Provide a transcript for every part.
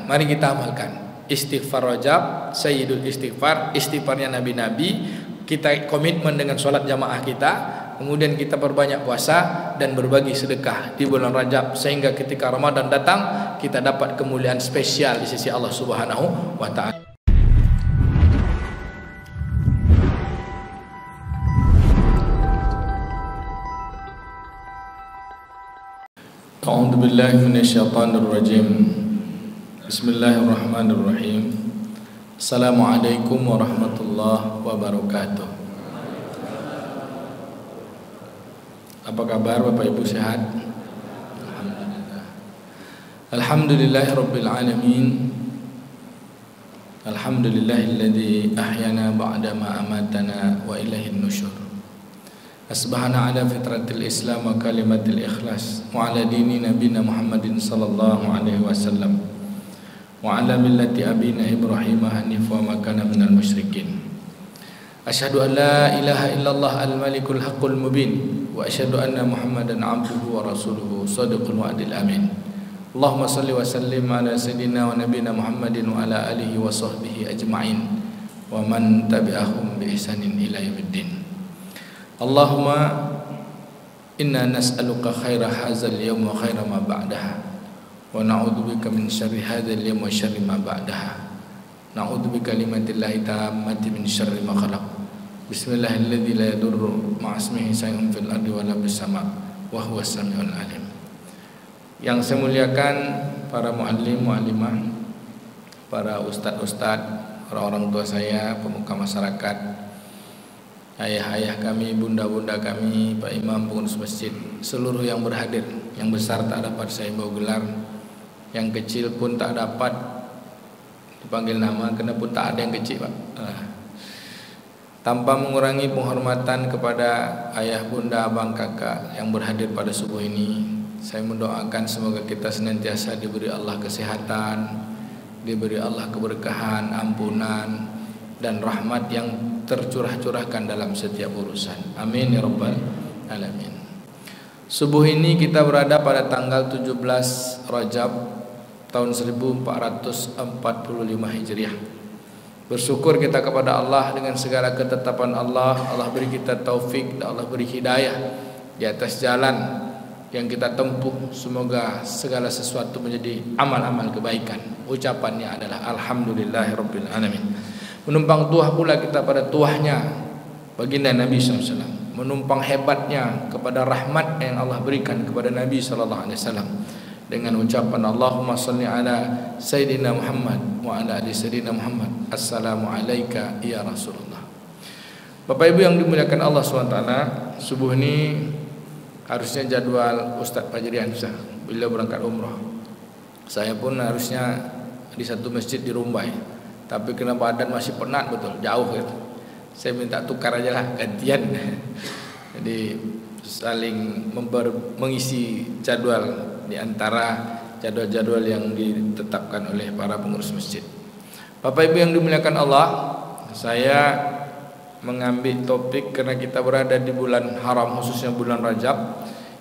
amalkan. Mari kita amalkan. Istighfar Rajab, Sayyidul Istighfar, istighfarnya nabi-nabi. Kita komitmen dengan sholat jamaah kita, kemudian kita perbanyak puasa dan berbagi sedekah di bulan Rajab, sehingga ketika Ramadan datang kita dapat kemuliaan spesial di sisi Allah Subhanahu wa taala. A'udzu billahi minasyaitonir rajim. Bismillahirrahmanirrahim. Assalamualaikum warahmatullahi wabarakatuh. Apa kabar Bapak Ibu, sehat? Alhamdulillah. Alhamdulillahirabbil alamin. Alhamdulillahilladzi ahyana ba'da ma amatana wa ilaihin nusyur. Asbahana ala fitratil Islam wa kalimatil ikhlas wa ala dini nabina Muhammadin sallallahu alaihi wasallam wa ala millati abina Ibrahim hanif wa ma kana minal musyrikin. Asyhadu an la ilaha illallah al-malikul haqqul mubin wa asyhadu anna Muhammadan abduhu wa rasuluhu shadiqul wa'dil amin. Allahumma salli wa sallim ala sayyidina wa nabina Muhammadin wa ala alihi wa sahbihi ajma'in wa man tabi'ahum bi ihsanin ila yaumiddin. Allahumma inna nas'aluka khaira hadzal yawm wa khaira ma ba'daha wa na'udzubika min syarri hadzal yawm wa syarri ma ba'daha. Na'udzu bi kalimatillahi tammati min syarri ma khalaq. Bismillahilladzi la yadurru ma'asmihi shay'un fil ardi wa la fis sama' wa huwas samiul alim. Yang saya muliakan para muallim, muallimah, para ustaz-ustaz, orang-orang tua saya, pemuka masyarakat, ayah-ayah kami, bunda-bunda kami, Pak Imam, pengurus masjid, seluruh yang berhadir. Yang besar tak dapat saya bawa gelar, yang kecil pun tak dapat dipanggil nama, karena pun tak ada yang kecil, Pak. Tanpa mengurangi penghormatan kepada ayah, bunda, abang, kakak yang berhadir pada subuh ini, saya mendoakan semoga kita senantiasa diberi Allah kesehatan, diberi Allah keberkahan, ampunan, dan rahmat yang tercurah-curahkan dalam setiap urusan. Amin ya rabbal alamin. Subuh ini kita berada pada tanggal 17 Rajab tahun 1445 Hijriah. Bersyukur kita kepada Allah dengan segala ketetapan Allah. Allah beri kita taufik dan Allah beri hidayah di atas jalan yang kita tempuh. Semoga segala sesuatu menjadi amal-amal kebaikan. Ucapannya adalah alhamdulillahirabbil alamin. Menumpang tuah pula kita pada tuahnya baginda Nabi SAW. Menumpang hebatnya kepada rahmat yang Allah berikan kepada Nabi SAW dengan ucapan Allahumma salli ala Sayyidina Muhammad wa ala ali Sayyidina Muhammad. Assalamu alayka ya Rasulullah. Bapak Ibu yang dimuliakan Allah SWT, subuh ini harusnya jadwal Ustadz Fajrian beliau berangkat umrah. Saya pun harusnya di satu masjid di Rumbai, tapi kena badan masih penat betul, jauh gitu. Saya minta tukar aja lah, gantian. Jadi saling mengisi jadwal di antara jadwal-jadwal yang ditetapkan oleh para pengurus masjid. Bapak Ibu yang dimuliakan Allah, saya mengambil topik karena kita berada di bulan haram, khususnya bulan Rajab.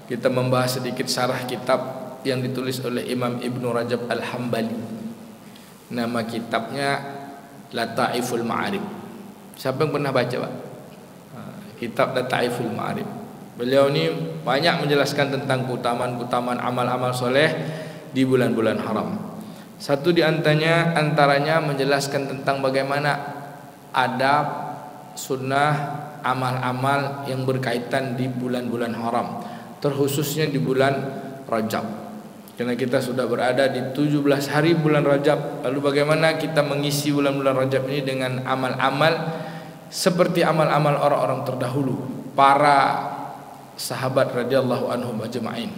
Kita membahas sedikit syarah kitab yang ditulis oleh Imam Ibnu Rajab Al-Hambali. Nama kitabnya Lataiful Ma'arif. Siapa yang pernah baca, Pak? Kitab Lataiful Ma'arif. Beliau ini banyak menjelaskan tentang keutamaan amal-amal soleh di bulan-bulan haram. Satu di antaranya menjelaskan tentang bagaimana adab, sunnah, amal-amal yang berkaitan di bulan-bulan haram, terkhususnya di bulan Rajab. Karena kita sudah berada di 17 hari bulan Rajab. Lalu bagaimana kita mengisi bulan-bulan Rajab ini dengan amal-amal seperti amal-amal orang-orang terdahulu, para sahabat radhiyallahu anhum ajma'in,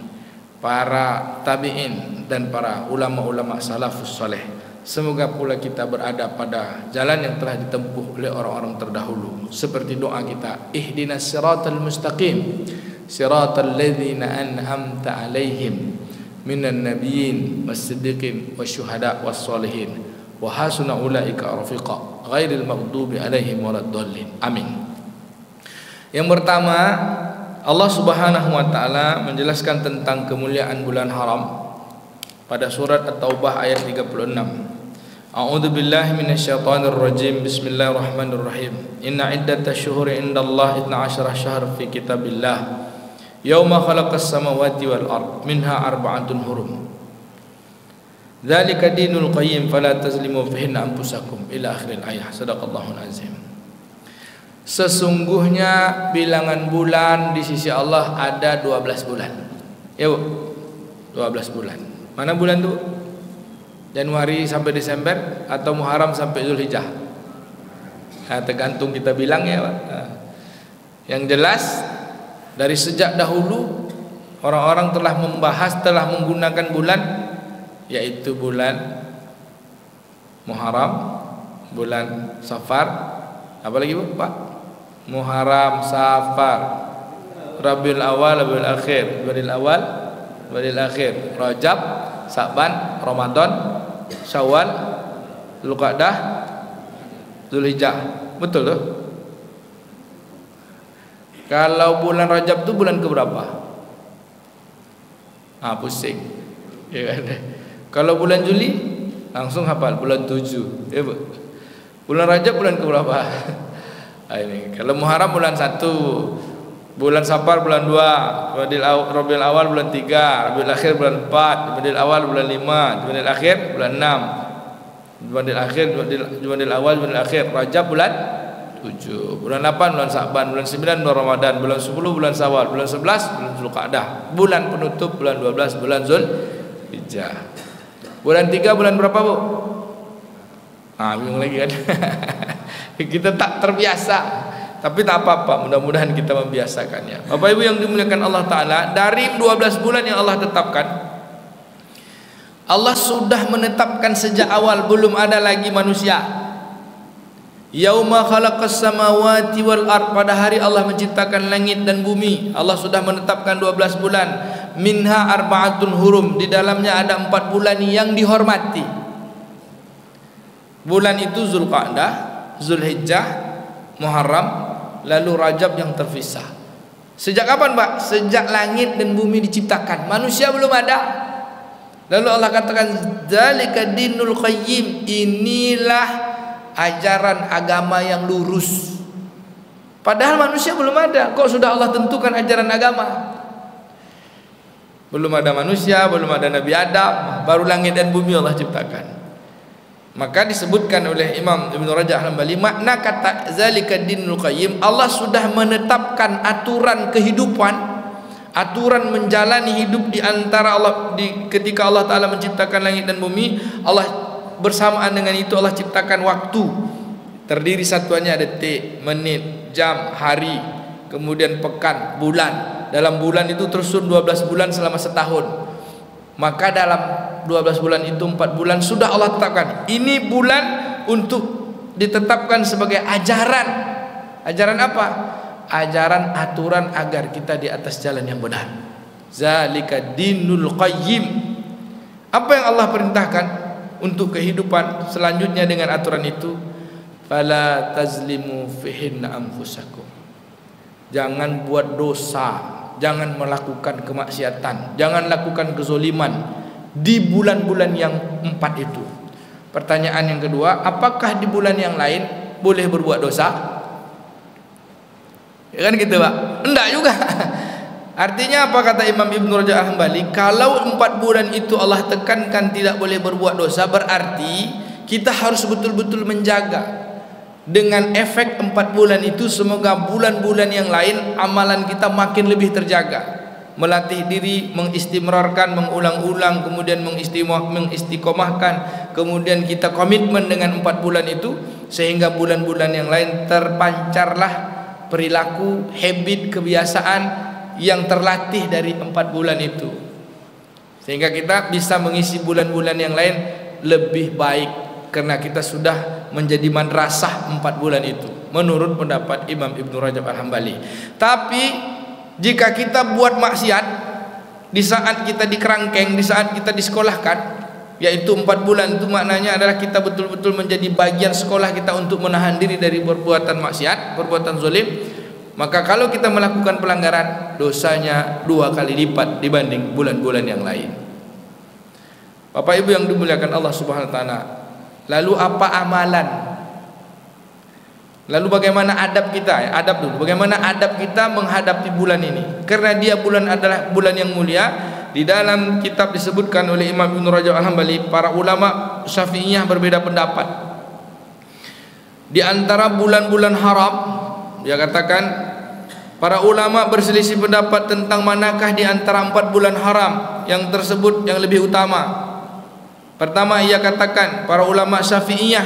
para tabi'in, dan para ulama-ulama salafus saleh. Semoga pula kita berada pada jalan yang telah ditempuh oleh orang-orang terdahulu. Seperti doa kita, ihdinas siratal mustaqim, siratal ladzina an'amta alaihim minan nabiyyin was-siddiqin wasyuhada was-sholihin wa hasuna ulaika rafiqa ghairil maghdubi alaihim waladdallin. Amin. Yang pertama, Allah Subhanahu wa taala menjelaskan tentang kemuliaan bulan haram. pada surat At-Taubah ayat 36. A'udzu billahi minasyaitonir rajim. Bismillahirrahmanirrahim. Inna iddatash syuhuri indallahi 12 syahr fi kitabillah yauma khalaqas samawati wal ard minha arba'atun hurum. Dzalika dinul qayyim fala tazlimu fihinna anfusakum ila akhiril ayah. Shadaqallahul azim. Sesungguhnya bilangan bulan di sisi Allah ada 12 bulan. Ya Bu, 12 bulan. Mana bulan itu? Januari sampai Desember atau Muharram sampai Zulhijjah? Nah, tergantung kita bilang ya Pak. Nah, yang jelas dari sejak dahulu orang-orang telah membahas, telah menggunakan bulan, yaitu bulan Muharram, bulan Safar, apa lagi Bu Pak? Muharram, Safar, Rabiul Awal, Rabiul Akhir, Rabiul Awal, Rabiul Akhir, Rajab, Sa'ban, Ramadan, Syawal, Dzulqa'dah, Dzulhijjah. Betul tuh? Kalau bulan Rajab itu bulan keberapa? Pusing. Ya kan? Kalau bulan Juli langsung hafal bulan 7. Ya, Bu. Bulan Rajab bulan keberapa? Ini. Kalau Muharram bulan 1, bulan Safar bulan 2, Rabiul Awal bulan 3, Rabiul Akhir bulan 4, Rabiul Awal bulan 5, Rabiul Akhir bulan 6, Rabiul Awal, Rabiul Akhir, Rajab bulan 7, bulan 8 bulan Sa'ban, bulan 9 bulan Ramadan, bulan 10 bulan Syawal, bulan 11 bulan Dzulqa'dah, bulan penutup bulan 12 bulan Zulhijjah. Bulan 3 bulan berapa Bu? Bingung lagi kan. Kita tak terbiasa. Tapi tak apa-apa, mudah-mudahan kita membiasakannya. Bapak Ibu yang dimuliakan Allah Ta'ala, dari 12 bulan yang Allah tetapkan, Allah sudah menetapkan sejak awal, belum ada lagi manusia. Yauma khalaqas samawati wal ard, pada hari Allah menciptakan langit dan bumi, Allah sudah menetapkan 12 bulan. Minha arba'atun hurum, di dalamnya ada 4 bulan yang dihormati. Bulan itu Dzulqa'dah, Zulhijjah, Muharram, lalu Rajab yang terpisah. Sejak kapan Pak? Sejak langit dan bumi diciptakan, manusia belum ada. Lalu Allah katakan dzalika dinul qayyim, inilah ajaran agama yang lurus. Padahal manusia belum ada, kok sudah Allah tentukan ajaran agama? Belum ada manusia, belum ada Nabi Adam, baru langit dan bumi Allah ciptakan. Maka disebutkan oleh Imam Ibn Rajab Al-Hambali, makna kata zalika dinul qayyim, Allah sudah menetapkan aturan kehidupan, aturan menjalani hidup di antara Allah ketika Allah Ta'ala menciptakan langit dan bumi. Allah bersamaan dengan itu Allah ciptakan waktu, terdiri satuannya detik, menit, jam, hari, kemudian pekan, bulan. Dalam bulan itu tersusun 12 bulan selama setahun. Maka dalam 12 bulan itu 4 bulan sudah Allah tetapkan, ini bulan untuk ditetapkan sebagai ajaran. Ajaran apa? Ajaran aturan agar kita di atas jalan yang benar. Zalika dinul qayyim. Apa yang Allah perintahkan untuk kehidupan selanjutnya dengan aturan itu? Fala tazlimu fihinna anfusakum. Jangan buat dosa, jangan melakukan kemaksiatan, jangan lakukan kezoliman di bulan-bulan yang 4 itu. Pertanyaan yang kedua, apakah di bulan yang lain boleh berbuat dosa? Ya kan gitu Pak? Enggak juga. Artinya apa kata Imam Ibn Rajab Al-Hambali? Kalau 4 bulan itu Allah tekankan tidak boleh berbuat dosa, berarti kita harus betul-betul menjaga. Dengan efek 4 bulan itu, semoga bulan-bulan yang lain amalan kita makin lebih terjaga. Melatih diri, mengistimrarkan, mengulang-ulang, kemudian mengistiqomahkan, kemudian kita komitmen dengan 4 bulan itu, sehingga bulan-bulan yang lain terpancarlah perilaku, habit, kebiasaan yang terlatih dari 4 bulan itu, sehingga kita bisa mengisi bulan-bulan yang lain lebih baik, karena kita sudah menjadi madrasah 4 bulan itu, menurut pendapat Imam Ibn Rajab Al-Hambali. Tapi jika kita buat maksiat di saat kita dikerangkeng, di saat kita disekolahkan, yaitu 4 bulan itu maknanya adalah kita betul-betul menjadi bagian sekolah kita untuk menahan diri dari perbuatan maksiat, perbuatan zalim. Maka kalau kita melakukan pelanggaran, dosanya 2 kali lipat dibanding bulan-bulan yang lain. Bapak Ibu yang dimuliakan Allah Subhanahu wa taala. Lalu apa amalan? Lalu bagaimana adab kita? Adab dulu. Bagaimana adab kita menghadapi bulan ini? Karena dia bulan adalah bulan yang mulia. Di dalam kitab disebutkan oleh Imam Ibn Rajab Al-Hambali, para ulama Syafi'iyah berbeda pendapat. Di antara bulan-bulan haram, dia katakan para ulama berselisih pendapat tentang manakah di antara 4 bulan haram yang tersebut yang lebih utama. Pertama, ia katakan para ulama Syafi'iyah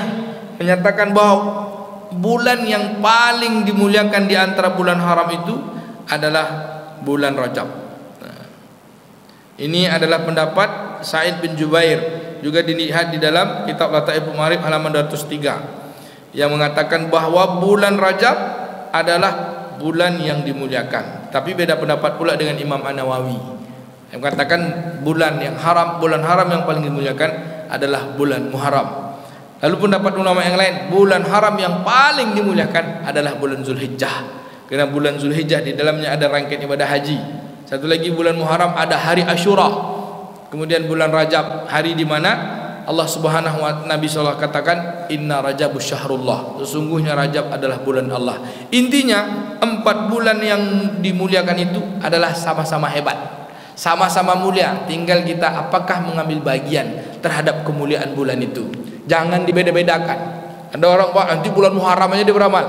menyatakan bahwa bulan yang paling dimuliakan di antara bulan haram itu adalah bulan Rajab. Ini adalah pendapat Sa'id bin Jubair, juga dilihat di dalam kitab Lataiful Ma'arif halaman 203, yang mengatakan bahwa bulan Rajab adalah bulan yang dimuliakan. Tapi beda pendapat pula dengan Imam An-Nawawi, yang mengatakan bulan haram yang paling dimuliakan adalah bulan Muharram. Lalu pendapat ulama yang lain, bulan haram yang paling dimuliakan adalah bulan Zulhijjah, karena bulan Zulhijjah di dalamnya ada rangkaian ibadah haji. Satu lagi bulan Muharram ada hari Asyura. Kemudian bulan Rajab, hari di mana Allah Subhanahu wa taala, Nabi sallallahu katakan inna Rajabus syahrullah, sesungguhnya Rajab adalah bulan Allah. Intinya 4 bulan yang dimuliakan itu adalah sama-sama hebat, sama-sama mulia. Tinggal kita apakah mengambil bagian terhadap kemuliaan bulan itu. Jangan dibeda-bedakan. Ada orang, Pak, nanti bulan Muharram aja dia beramal.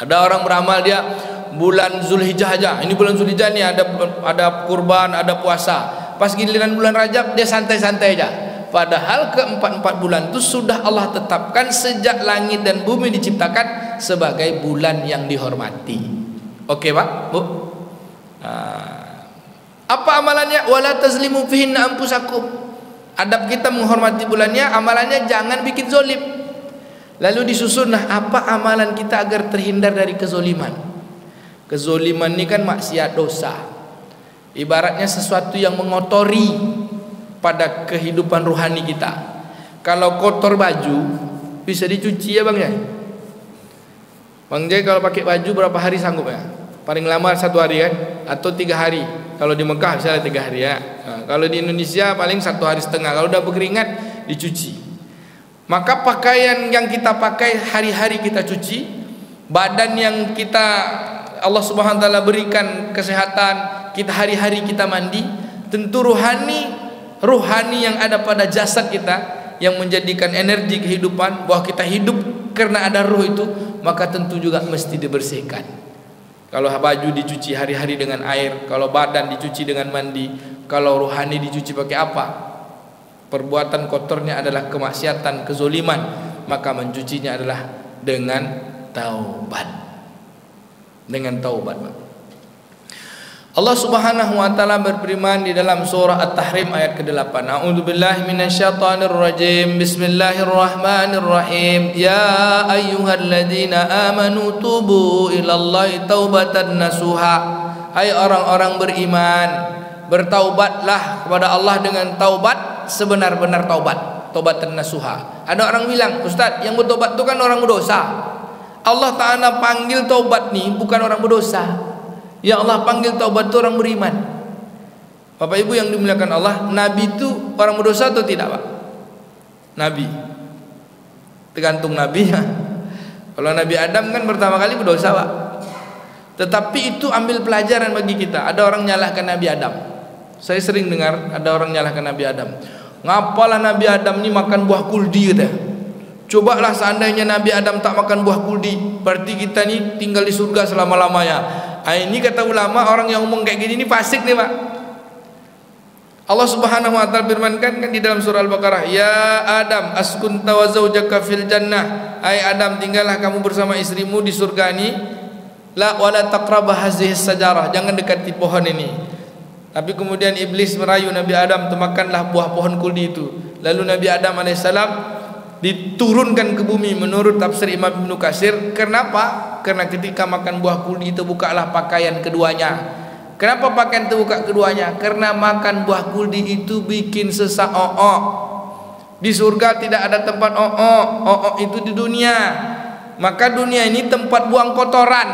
Ada orang beramal dia bulan Zulhijjah aja. Ini bulan Zulhijjah nih ada kurban, ada puasa. Pas giliran bulan Rajab dia santai-santai aja. Padahal ke-4 bulan itu sudah Allah tetapkan sejak langit dan bumi diciptakan sebagai bulan yang dihormati. Oke, Pak, Bu? Apa amalannya? Wala tazlimu fihinna anfusakum. Adab kita menghormati bulannya, amalannya jangan bikin zolim. Lalu disusun, apa amalan kita agar terhindar dari kezoliman? Kezoliman ini kan maksiat, dosa. Ibaratnya sesuatu yang mengotori pada kehidupan rohani kita. Kalau kotor baju bisa dicuci ya Bang ya. Bang Jai kalau pakai baju berapa hari sanggup ya? Paling lama 1 hari kan? Atau 3 hari. Kalau di Mekah misalnya 3 hari ya. Nah, kalau di Indonesia paling 1,5 hari. Kalau udah berkeringat dicuci. Maka pakaian yang kita pakai hari-hari kita cuci. Badan yang kita Allah Subhanahu wa taala berikan kesehatan, kita hari-hari kita mandi. Tentu rohani yang ada pada jasad kita yang menjadikan energi kehidupan, bahwa kita hidup karena ada roh itu, maka tentu juga mesti dibersihkan. Kalau baju dicuci hari-hari dengan air, kalau badan dicuci dengan mandi, kalau rohani dicuci pakai apa? Perbuatan kotornya adalah kemaksiatan, kezoliman, maka mencucinya adalah dengan taubat. Dengan taubat. Allah Subhanahu wa taala berfirman di dalam surah At-Tahrim ayat ke-8. A'udzubillahi minasyaitonir rajim. Bismillahirrahmanirrahim. Ya ayyuhalladzina amanu tubu ilallahi taubatan nasuha. Hai orang-orang beriman, bertaubatlah kepada Allah dengan taubat sebenar-benar taubat, taubatan nasuha. Ada orang bilang, "Ustaz, yang bertobat itu kan orang berdosa." Allah Ta'ala panggil taubat nih bukan orang berdosa. Ya Allah panggil taubat itu orang beriman. Bapak Ibu yang dimuliakan Allah, Nabi itu orang berdosa atau tidak, Pak? Nabi, tergantung nabinya. Kalau Nabi Adam kan pertama kali berdosa, Pak. Tetapi itu ambil pelajaran bagi kita. Ada orang nyalahkan Nabi Adam. Saya sering dengar ada orang nyalahkan Nabi Adam. Ngapalah Nabi Adam ini makan buah kuldi, gitu. Cobalah seandainya Nabi Adam tak makan buah kuldi, berarti kita nih tinggal di surga selama-lamanya. Ini kata ulama, orang yang ngomong kayak gini ini fasik nih, Pak. Allah Subhanahu wa taala firmankan kan di dalam surah Al-Baqarah, "Ya Adam, askunta wa zaujaka fil jannah." Hai Adam, tinggallah kamu bersama istrimu di surga ini. La wala taqrabah hazihi sajarah, jangan dekati pohon ini. Tapi kemudian iblis merayu Nabi Adam, makanlah buah pohon kuldi itu. Lalu Nabi Adam alaihissalam diturunkan ke bumi menurut tafsir Imam Ibnu Katsir. Kenapa? Karena ketika makan buah kuldi itu bukalah pakaian keduanya. Kenapa pakaian terbuka keduanya? Karena makan buah kuldi itu bikin sesak o'ok. Di surga tidak ada tempat o'ok. O'ok itu di dunia. Maka dunia ini tempat buang kotoran,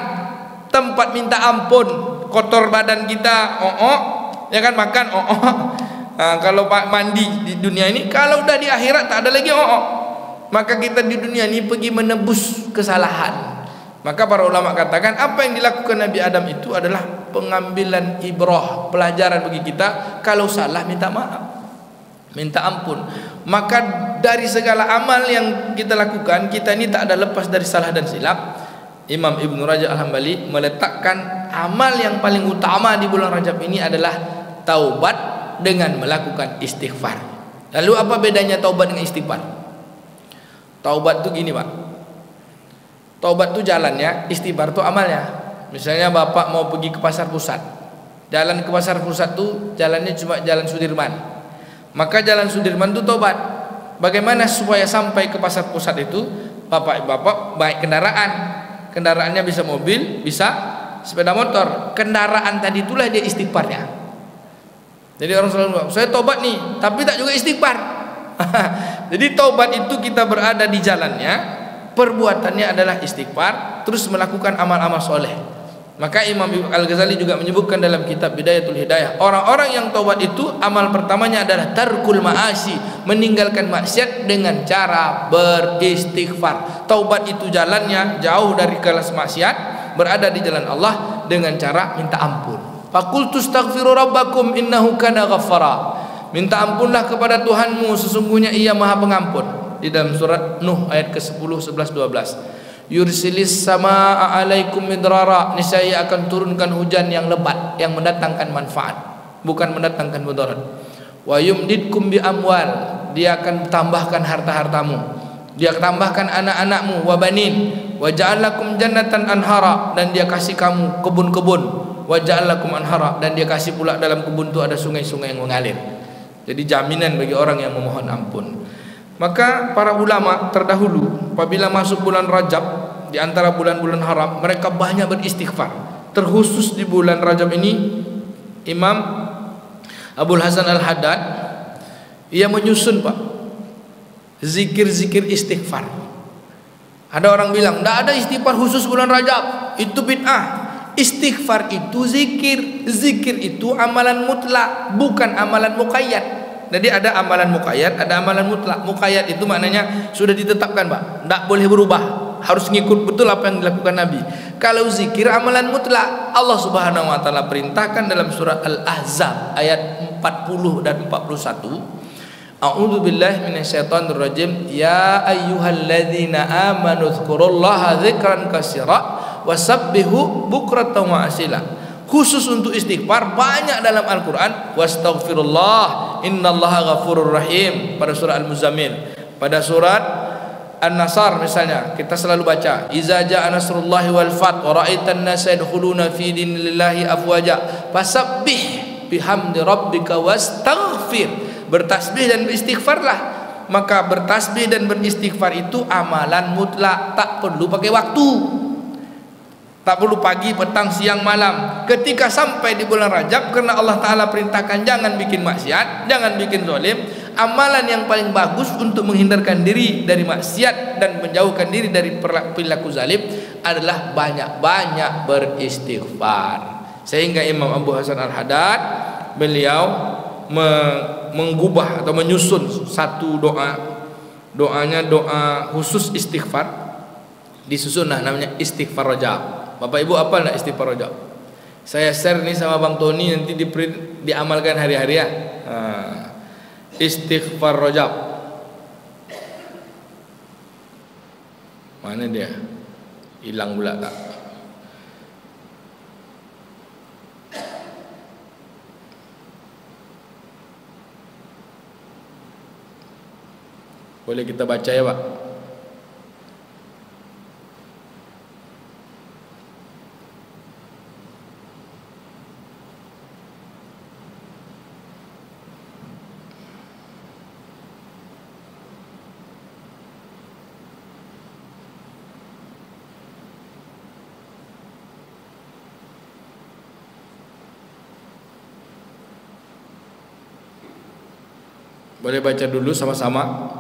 tempat minta ampun. Kotor badan kita o'ok, ya kan, makan o'ok. Kalau mandi di dunia ini, kalau udah di akhirat tak ada lagi maka kita di dunia ini pergi menebus kesalahan. Maka para ulama katakan apa yang dilakukan Nabi Adam itu adalah pengambilan ibrah, pelajaran bagi kita. Kalau salah minta maaf, minta ampun. Maka dari segala amal yang kita lakukan, kita ini tak ada lepas dari salah dan silap. Imam Ibn Rajab Al-Hambali meletakkan amal yang paling utama di bulan Rajab ini adalah taubat dengan melakukan istighfar. Lalu apa bedanya taubat dengan istighfar? Taubat itu gini Pak, taubat itu jalannya, istighfar itu amalnya. Misalnya Bapak mau pergi ke pasar pusat, jalan ke pasar pusat itu jalannya cuma jalan Sudirman, maka jalan Sudirman itu taubat. Bagaimana supaya sampai ke pasar pusat itu? Bapak baik kendaraannya bisa mobil, bisa sepeda motor. Kendaraan tadi itulah dia istighfarnya. Jadi orang selalu bilang, saya taubat nih, tapi tak juga istighfar. Jadi taubat itu kita berada di jalannya, perbuatannya adalah istighfar, terus melakukan amal-amal soleh. Maka Imam Al-Ghazali juga menyebutkan dalam kitab Bidayatul Hidayah, orang-orang yang taubat itu amal pertamanya adalah tarkul ma'asi, meninggalkan maksiat dengan cara beristighfar. Taubat itu jalannya jauh dari kelas maksiat, berada di jalan Allah dengan cara minta ampun. Faqultu astaghfiru rabbakum innahu kana ghaffara. Minta ampunlah kepada Tuhanmu, sesungguhnya Ia Maha Pengampun. Di dalam surat Nuh ayat ke-10, 11, 12. Yursilis samaa'a 'alaikum midrara. Niscaya akan turunkan hujan yang lebat, yang mendatangkan manfaat, bukan mendatangkan mudarat. Wa yumdidkum bi amwal. Dia akan tambahkan harta-hartamu. Dia tambahkan anak-anakmu, wa banin. Wa ja'alakum jannatan anhara, dan dia kasih kamu kebun-kebun. Wa ja'alakum anhara, dan dia kasih pula dalam kebun itu ada sungai-sungai yang mengalir. Jadi jaminan bagi orang yang memohon ampun. Maka para ulama terdahulu apabila masuk bulan Rajab, di antara bulan-bulan haram, mereka banyak beristighfar. Terkhusus di bulan Rajab ini, Imam Abul Hasan Al-Haddad ia menyusun Pak zikir-zikir istighfar. Ada orang bilang tidak ada istighfar khusus bulan Rajab, itu bid'ah. Istighfar itu zikir, zikir itu amalan mutlak, bukan amalan muqayyad. Jadi ada amalan muqayyad, ada amalan mutlak. Muqayyad itu maknanya sudah ditetapkan Pak, tidak boleh berubah, harus ngikut betul apa yang dilakukan Nabi. Kalau zikir amalan mutlak, Allah Subhanahu wa taala perintahkan dalam surat Al-Ahzab ayat 40 dan 41. A'udzu billahi minasyaitonir rajim. Ya ayyuhalladzina amanu dzkurullaha dzikran katsira wasabbihu bukratan wa asila. Khusus untuk istighfar banyak dalam Al-Qur'an. Wastaghfirullah innallaha ghafurur rahim pada surah Al-Muzammil. Pada surat An-Nasr misalnya kita selalu baca iza jaa nasrullahi wal fath wa ra'aitan nasa yadkhuluna fi dinillahi afwaja fasabbih bihamdi rabbika wastaghfir. Bertasbih dan beristighfarlah. Maka bertasbih dan beristighfar itu amalan mutlak, tak perlu pakai waktu. Tak perlu pagi, petang, siang, malam. Ketika sampai di bulan Rajab, karena Allah Ta'ala perintahkan jangan bikin maksiat, jangan bikin zalim, amalan yang paling bagus untuk menghindarkan diri dari maksiat dan menjauhkan diri dari perilaku zalim adalah banyak-banyak beristighfar. Sehingga Imam Abu Hasan Al-Haddad beliau menggubah atau menyusun satu doanya doa khusus istighfar, disusun namanya istighfar Rajab. Bapak Ibu apa enggak istighfar Rajab? Saya share nih sama Bang Tony, nanti diamalkan hari-hari ya. Istighfar Rajab. Mana dia? Hilang pula tak? Boleh kita baca ya Pak? Boleh baca dulu sama-sama.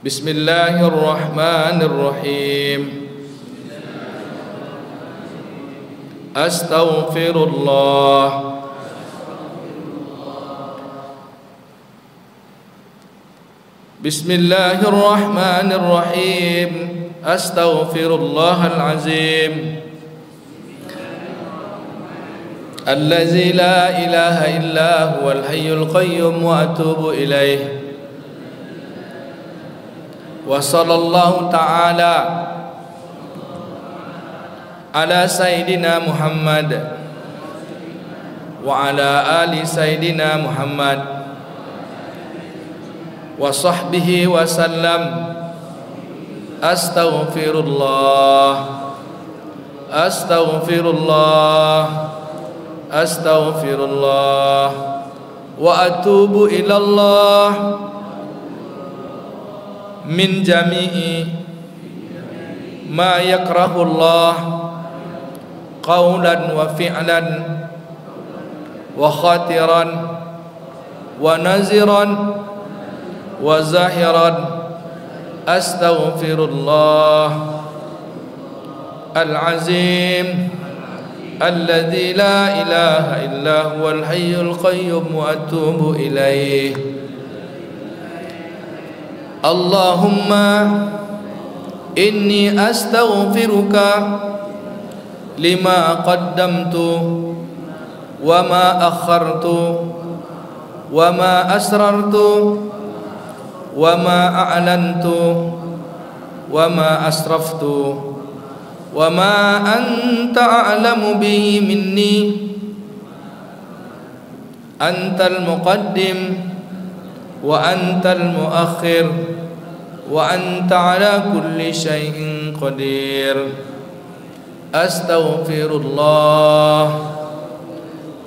Bismillahirrahmanirrahim. Astaghfirullah Bismillahirrahmanirrahim. Astaghfirullahal azim. Allazi la ilaha illa huwal hayyul qayyum wa atubu ilaih. Wa sallallahu ta'ala ala sayyidina Muhammad wa ala ali sayyidina Muhammad wa sahbihi wa sallam. Astaghfirullah, astaghfirullah, astaghfirullah wa atubu ilallah min jami'i ma yakrahullah qawlan wa fi'lan wa khatiran wa naziran wa zahiran. Astaghfirullah al-azim alladzi la ilaha illa huwal hayyul qayyum wa atubu ilaih. Allahumma inni astaghfiruka lima qaddamtu wa ma akhartu wa ma asrartu wa ma a'lantu wa ma asraftu wa ma anta a'lamu bihi minni. Antal muqaddim wa antal muakhir wa anta ala kulli syai'in qadir. Astaghfirullah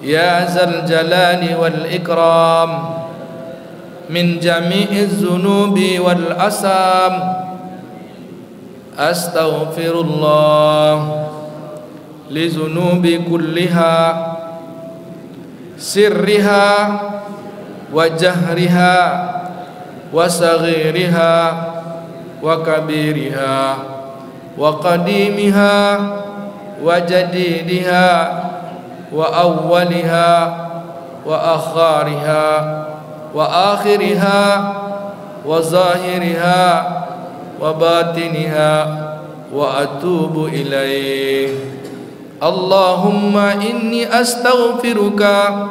ya zal jalali wal ikram min jami'iz zunubi wal asam. Astaghfirullah li zunubi kulliha sirriha wa jahriha wa saghiriha wa kabiriha wa qadimiha wa jadidiha wa awwaliha wa akhariha wa akhiriha wa zahiriha wa batiniha wa atubu ilaih. Allahumma inni astaghfiruka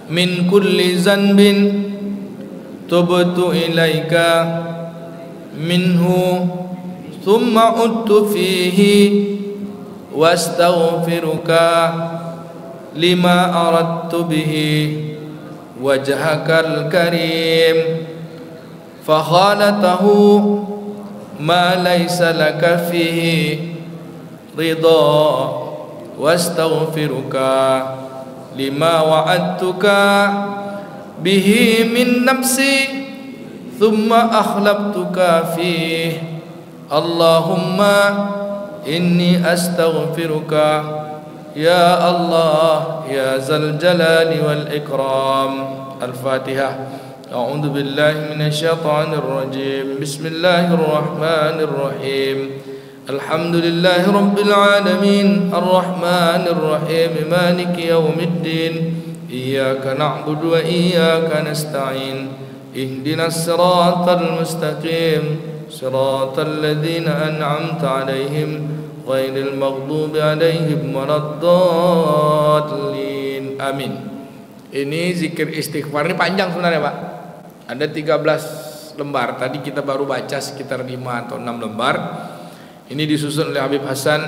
min kulli zanbin tubtu ilaika minhu thumma udtu fihi wastaghfiruka lima aradtu bihi wajhakal karim fakhalatahu ma laysa laka fihi ridha wastaghfiruka lima wa'adtuka bihi min nafsi thumma akhlaftuka fihi. Allahumma inni astaghfiruka ya Allah ya zal jalali wal ikram. Al-Fatihah. A'udzu billahi minasyaitonir rajim. Bismillahirrahmanirrahim. Alhamdulillahi rabbil alamin arrahmanir rahim maliki yaumiddin. Iyyaka na'budu wa iyyaka nasta'in. Ihdinas siratal mustaqim siratal ladzina an'amta 'alaihim ghairil maghdubi 'alaihim waladdallin. Amin. Ini zikir istighfar ini panjang sebenarnya, Pak. Ada 13 lembar. Tadi kita baru baca sekitar 5 atau 6 lembar. Ini disusun oleh Habib Hasan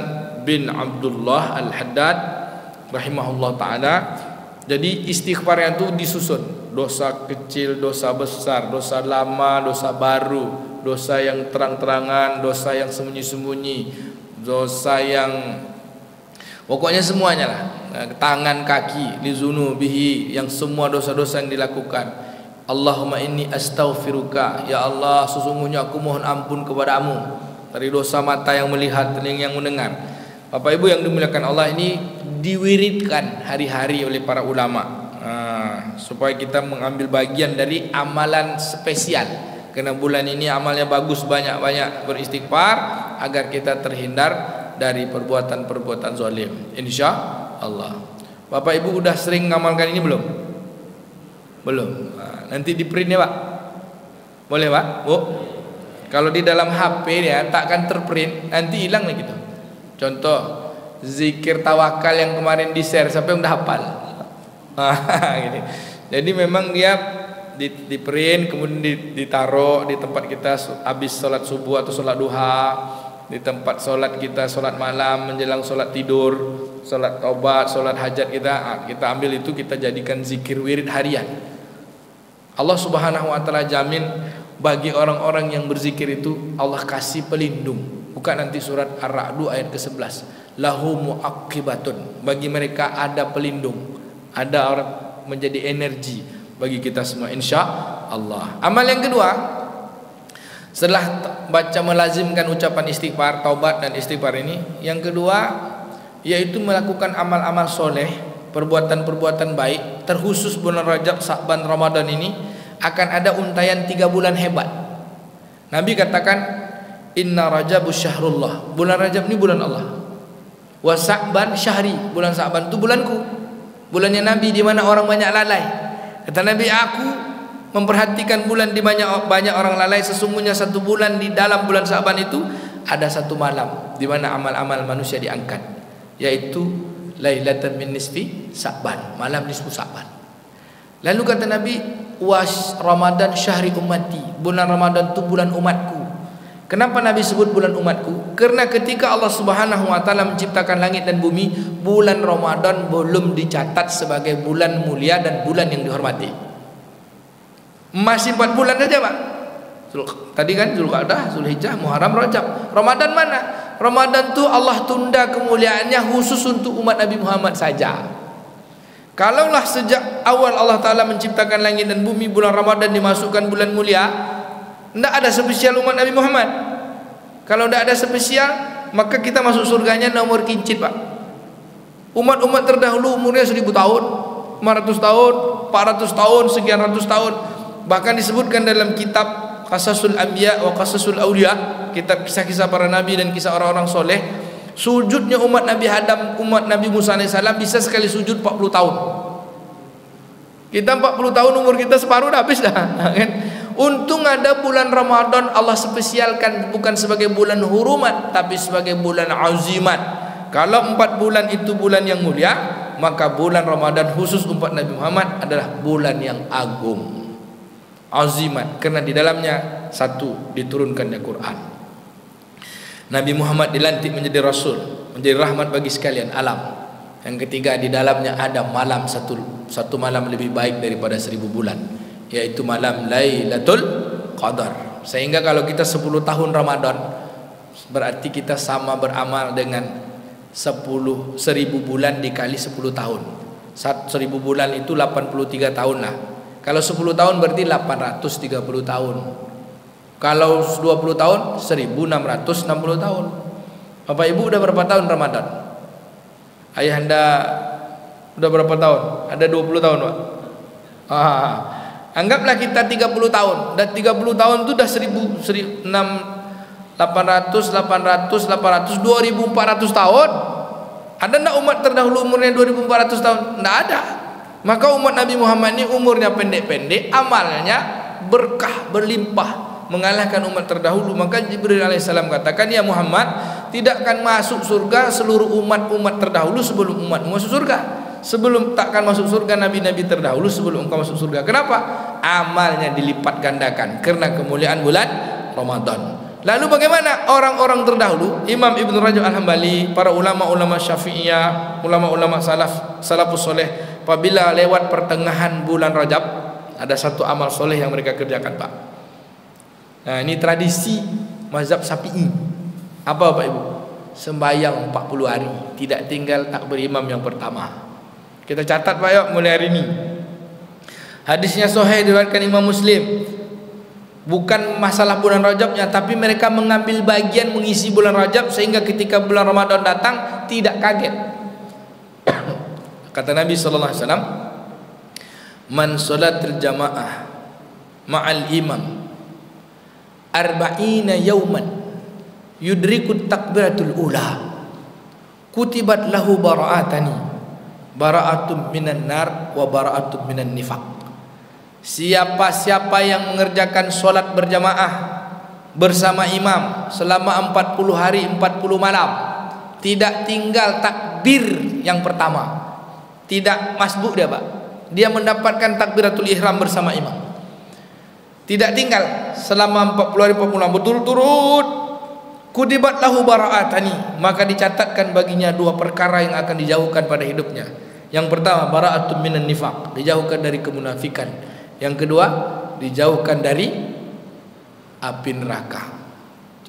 bin Abdullah Al-Haddad rahimahullah ta'ala. Jadi istighfarnya itu disusun. Dosa kecil, dosa besar, dosa lama, dosa baru, dosa yang terang-terangan, dosa yang sembunyi-sembunyi, dosa yang pokoknya semuanya lah. Tangan, kaki, lizunubihi, yang semua dosa-dosa yang dilakukan. Allahumma inni astaghfiruka, ya Allah sesungguhnya aku mohon ampun kepadamu dari dosa mata yang melihat, telinga yang mendengar. Bapak Ibu yang dimuliakan Allah, ini diwiridkan hari-hari oleh para ulama supaya kita mengambil bagian dari amalan spesial. Karena bulan ini amalnya bagus, banyak-banyak beristighfar agar kita terhindar dari perbuatan-perbuatan zalim, insya Allah. Bapak Ibu udah sering ngamalkan ini belum? Belum. Nanti di print ya Pak. Boleh Pak? Bu? Kalau di dalam HP ya takkan terprint, nanti hilang lagi tuh. Contoh zikir tawakal yang kemarin di-share, siapa yang udah hafal? Gini. Jadi memang dia di print, kemudian ditaruh di tempat kita habis sholat subuh atau sholat duha, di tempat sholat kita, sholat malam, menjelang sholat tidur, sholat taubat, sholat hajat kita ambil itu, kita jadikan zikir wirid harian. Allah Subhanahu wa taala jamin bagi orang-orang yang berzikir itu Allah kasih pelindung. Bukan nanti surat Ar-Ra'd ayat ke-11. Lahu mu'aqibatun. Bagi mereka ada pelindung, ada orang menjadi energi bagi kita semua insya Allah. Amal yang kedua, setelah baca melazimkan ucapan istighfar, taubat dan istighfar ini, yang kedua yaitu melakukan amal-amal soleh, perbuatan-perbuatan baik. Terkhusus bulan Rajab, Sa'ban, Ramadan ini akan ada untayan 3 bulan hebat. Nabi katakan, inna Rajab syahrullah, bulan Rajab ini bulan Allah. Wa Sa'ban syahri, bulan Sa'ban itu bulanku, bulannya Nabi, di mana orang banyak lalai. Kata Nabi, aku memperhatikan bulan di banyak orang lalai. Sesungguhnya 1 bulan di dalam bulan Sa'ban itu ada 1 malam di mana amal-amal manusia diangkat, yaitu Lailatan min nisfi Sa'ban, malam nisfu Sa'ban. Lalu kata Nabi, was Ramadan syahri ummati, bulan Ramadan itu bulan umatku. Kenapa Nabi sebut bulan umatku? Karena ketika Allah Subhanahu wa taala menciptakan langit dan bumi, bulan Ramadan belum dicatat sebagai bulan mulia dan bulan yang dihormati. Masih 4 bulan saja Pak. Tadi kan Zulqa'dah, Zulhijjah, Muharram, Rajab. Ramadan mana? Ramadan tu Allah tunda kemuliaannya khusus untuk umat Nabi Muhammad saja. Kalaulah sejak awal Allah Ta'ala menciptakan langit dan bumi, bulan Ramadan dimasukkan bulan mulia, tidak ada spesial umat Nabi Muhammad. Kalau tidak ada spesial, maka kita masuk surganya nomor kincit Pak. Umat-umat terdahulu umurnya 1000 tahun, 500 tahun, 400 tahun, sekian ratus tahun. Bahkan disebutkan dalam kitab Qasasul Anbiya wa Qasasul Awliya, kitab kisah-kisah para nabi dan kisah orang-orang soleh, sujudnya umat Nabi Adam, umat Nabi Musa AS bisa sekali sujud 40 tahun. Kita 40 tahun umur kita separuh dah habis dah kan? Untung ada bulan Ramadan Allah spesialkan bukan sebagai bulan hurumat tapi sebagai bulan azimat. Kalau 4 bulan itu bulan yang mulia, maka bulan Ramadan khusus umat Nabi Muhammad adalah bulan yang agung, azimat, karena di dalamnya 1 diturunkannya Quran. Nabi Muhammad dilantik menjadi rasul, menjadi rahmat bagi sekalian alam. Yang ketiga, di dalamnya ada malam satu malam lebih baik daripada 1000 bulan, yaitu malam Lailatul Qadar. Sehingga kalau kita 10 tahun Ramadan, berarti kita sama beramal dengan 1000 bulan dikali 10 tahun. 1000 bulan itu 83 tahun lah. Kalau 10 tahun berarti 830 tahun. Kalau 20 tahun 1660 tahun. Bapak Ibu udah berapa tahun Ramadan? Ayah Anda udah berapa tahun? Ada 20 tahun Pak? Anggaplah kita 30 tahun. Dan 30 tahun itu udah 800, 2400 tahun. Ada enggak umat terdahulu umurnya 2400 tahun? Enggak ada. Maka umat Nabi Muhammad ini umurnya pendek-pendek, amalnya berkah, berlimpah, mengalahkan umat terdahulu. Maka Jibril alaihissalam katakan, ya Muhammad, tidak akan masuk surga seluruh umat-umat terdahulu sebelum umatmu masuk surga. Sebelum takkan masuk surga nabi-nabi terdahulu sebelum engkau masuk surga. Kenapa? Amalnya dilipat gandakan karena kemuliaan bulan Ramadan. Lalu bagaimana orang-orang terdahulu? Imam Ibn Rajab Al-Hambali, para ulama-ulama Syafi'iyah, ulama-ulama salafus soleh, apabila lewat pertengahan bulan Rajab, ada 1 amal soleh yang mereka kerjakan Pak. Nah, ini tradisi mazhab Syafi'i. Apa Bapak Ibu? Sembahyang 40 hari, tidak tinggal takbir imam yang pertama. Kita catat Pak yuk mulai hari ini. Hadisnya sahih diriwayatkan Imam Muslim. Bukan masalah bulan Rajabnya, tapi mereka mengambil bagian mengisi bulan Rajab sehingga ketika bulan Ramadan datang tidak kaget. Kata Nabi sallallahu alaihi wasallam, "Man sholatil jamaah ma'al imam arba'ina yawman yudrikut takbiratul ula kutibat lahu bara'atani bara'atum minan nar wa bara'atum minan nifaq." Siapa-siapa yang mengerjakan solat berjamaah bersama imam selama 40 hari 40 malam, tidak tinggal takbir yang pertama, tidak masbuk dia Pak, dia mendapatkan takbiratul ihram bersama imam, tidak tinggal selama 40 hari 40 malam berturut-turut, kudibat lahu bara'atani, maka dicatatkan baginya 2 perkara yang akan dijauhkan pada hidupnya. Yang pertama, bara'atun minan nifaq, dijauhkan dari kemunafikan. Yang kedua, dijauhkan dari api neraka.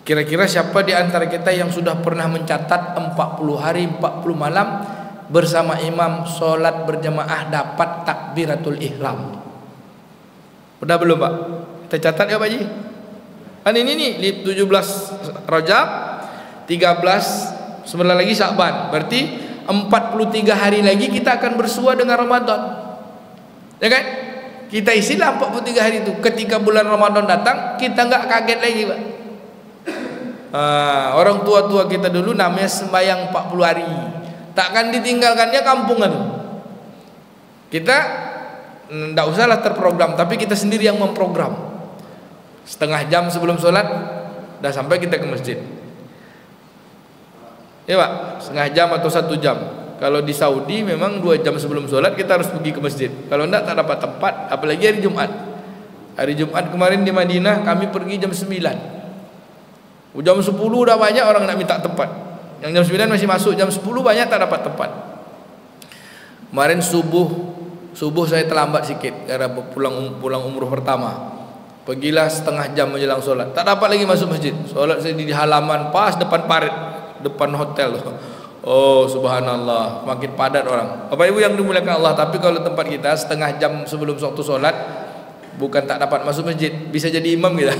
Kira-kira siapa di antara kita yang sudah pernah mencatat 40 hari 40 malam bersama imam solat berjamaah dapat takbiratul ihram? Udah belum Pak? Kita catat ya Pak Ji? Kan ini nih 17 Rajab, 13 sebentar lagi Sya'ban, berarti 43 hari lagi kita akan bersua dengan Ramadan, ya kan? Kita isilah 43 hari itu. Ketika bulan Ramadan datang, kita nggak kaget lagi Pak. Orang tua-tua kita dulu namanya sembahyang 40 hari, takkan ditinggalkannya kampungan. Kita nggak usahlah terprogram, tapi kita sendiri yang memprogram. Setengah jam sebelum sholat udah sampai kita ke masjid, ya Pak, setengah jam atau 1 jam. Kalau di Saudi memang 2 jam sebelum sholat kita harus pergi ke masjid. Kalau enggak tak dapat tempat, apalagi hari Jumat. Hari Jumat kemarin di Madinah kami pergi jam 9. Jam 10 udah banyak orang nak minta tempat. Yang jam 9 masih masuk, jam 10 banyak tak dapat tempat. Kemarin subuh saya terlambat sikit karena pulang umroh pertama. Pergilah setengah jam menjelang sholat, tak dapat lagi masuk masjid. Sholat saya di halaman pas depan parit, depan hotel. Oh subhanallah, makin padat orang. Bapak Ibu yang dimuliakan Allah, tapi kalau tempat kita setengah jam sebelum waktu sholat, bukan tak dapat masuk masjid, bisa jadi imam kita.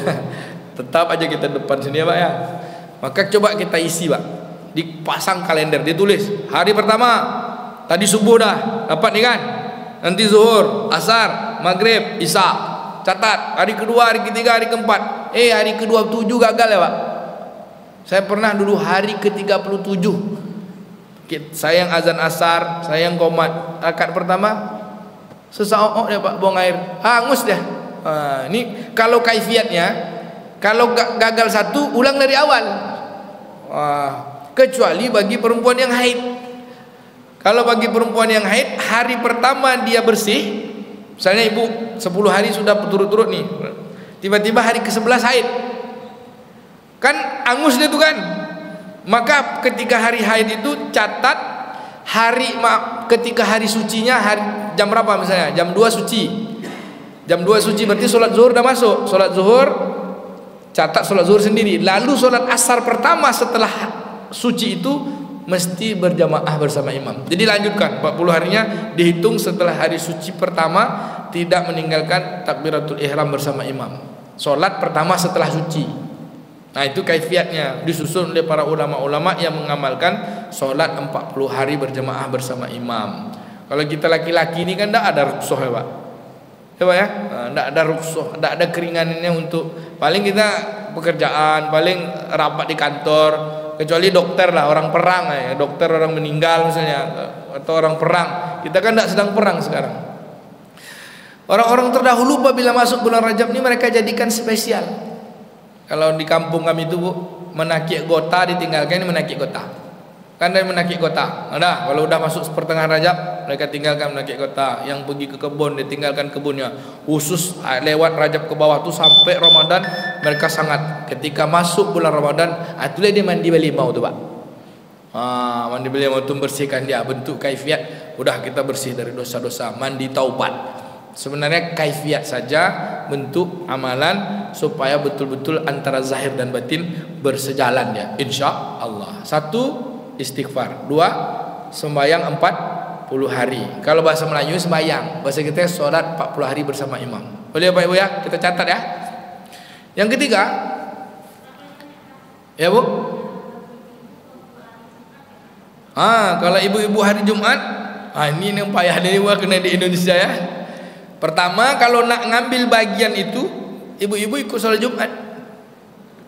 Tetap aja kita depan sini ya Pak ya. Maka coba kita isi Pak, dipasang kalender, ditulis hari pertama tadi subuh dah dapat nih kan, nanti zuhur, asar, maghrib, isya, catat. Hari kedua, hari ketiga, hari keempat, hari ke-27 gagal ya Pak. Saya pernah dulu hari ke-37 saya yang azan asar, saya yang qomat. Rakaat pertama sesaok ya Pak, buang air, hangus deh. Ini kalau kaifiatnya, kalau gagal satu ulang dari awal. Kecuali bagi perempuan yang haid. Kalau bagi perempuan yang haid, hari pertama dia bersih, misalnya ibu 10 hari sudah berturut-turut nih, tiba-tiba hari ke-11 haid, kan angus dia tuh kan. Maka ketika hari haid itu catat ketika hari sucinya jam berapa, misalnya jam 2 suci. Jam 2 suci berarti sholat zuhur udah masuk. Sholat zuhur, catat sholat zuhur sendiri. Lalu sholat asar pertama setelah suci itu mesti berjamaah bersama imam. Jadi lanjutkan 40 harinya dihitung setelah hari suci pertama, tidak meninggalkan takbiratul ihram bersama imam. Sholat pertama setelah suci. Nah itu kaifiatnya, disusun oleh para ulama-ulama yang mengamalkan sholat 40 hari berjamaah bersama imam. Kalau kita laki-laki ini kan tidak ada rukhsah ya Pak, ya Pak ya, tidak ada rukhsah, tidak ada keringanannya. Untuk paling kita pekerjaan, paling rapat di kantor, kecuali dokter lah, orang perang ya, dokter orang meninggal misalnya, atau orang perang. Kita kan tidak sedang perang sekarang. Orang-orang terdahulu apabila masuk bulan Rajab ini mereka jadikan spesial. Kalau di kampung kami itu Bu, menakik gota ditinggalkan, menakik gota. Kan dari menakik gota. Ada, kalau udah masuk pertengahan Rajab, mereka tinggalkan menakik gota. Yang pergi ke kebun, ditinggalkan kebunnya. Khusus lewat Rajab ke bawah tuh sampai Ramadan, mereka sangat. Ketika masuk bulan Ramadan, itulah dia mandi belimau tuh Pak. Mandi belimau itu membersihkan dia. Bentuk kaifiat, udah kita bersih dari dosa-dosa, mandi taubat. Sebenarnya kaifiat saja, bentuk amalan supaya betul-betul antara zahir dan batin bersejalan ya, insya Allah. 1, istighfar. 2, sembahyang 40 hari. Kalau bahasa Melayu sembahyang, bahasa kita sholat 40 hari bersama imam. Boleh Bapak Ibu ya, kita catat ya. Yang ketiga, ya Bu, kalau ibu-ibu hari Jumat, ini yang payah ini kena di Indonesia ya. Pertama, kalau nak ngambil bagian itu, ibu-ibu ikut sholat Jumat.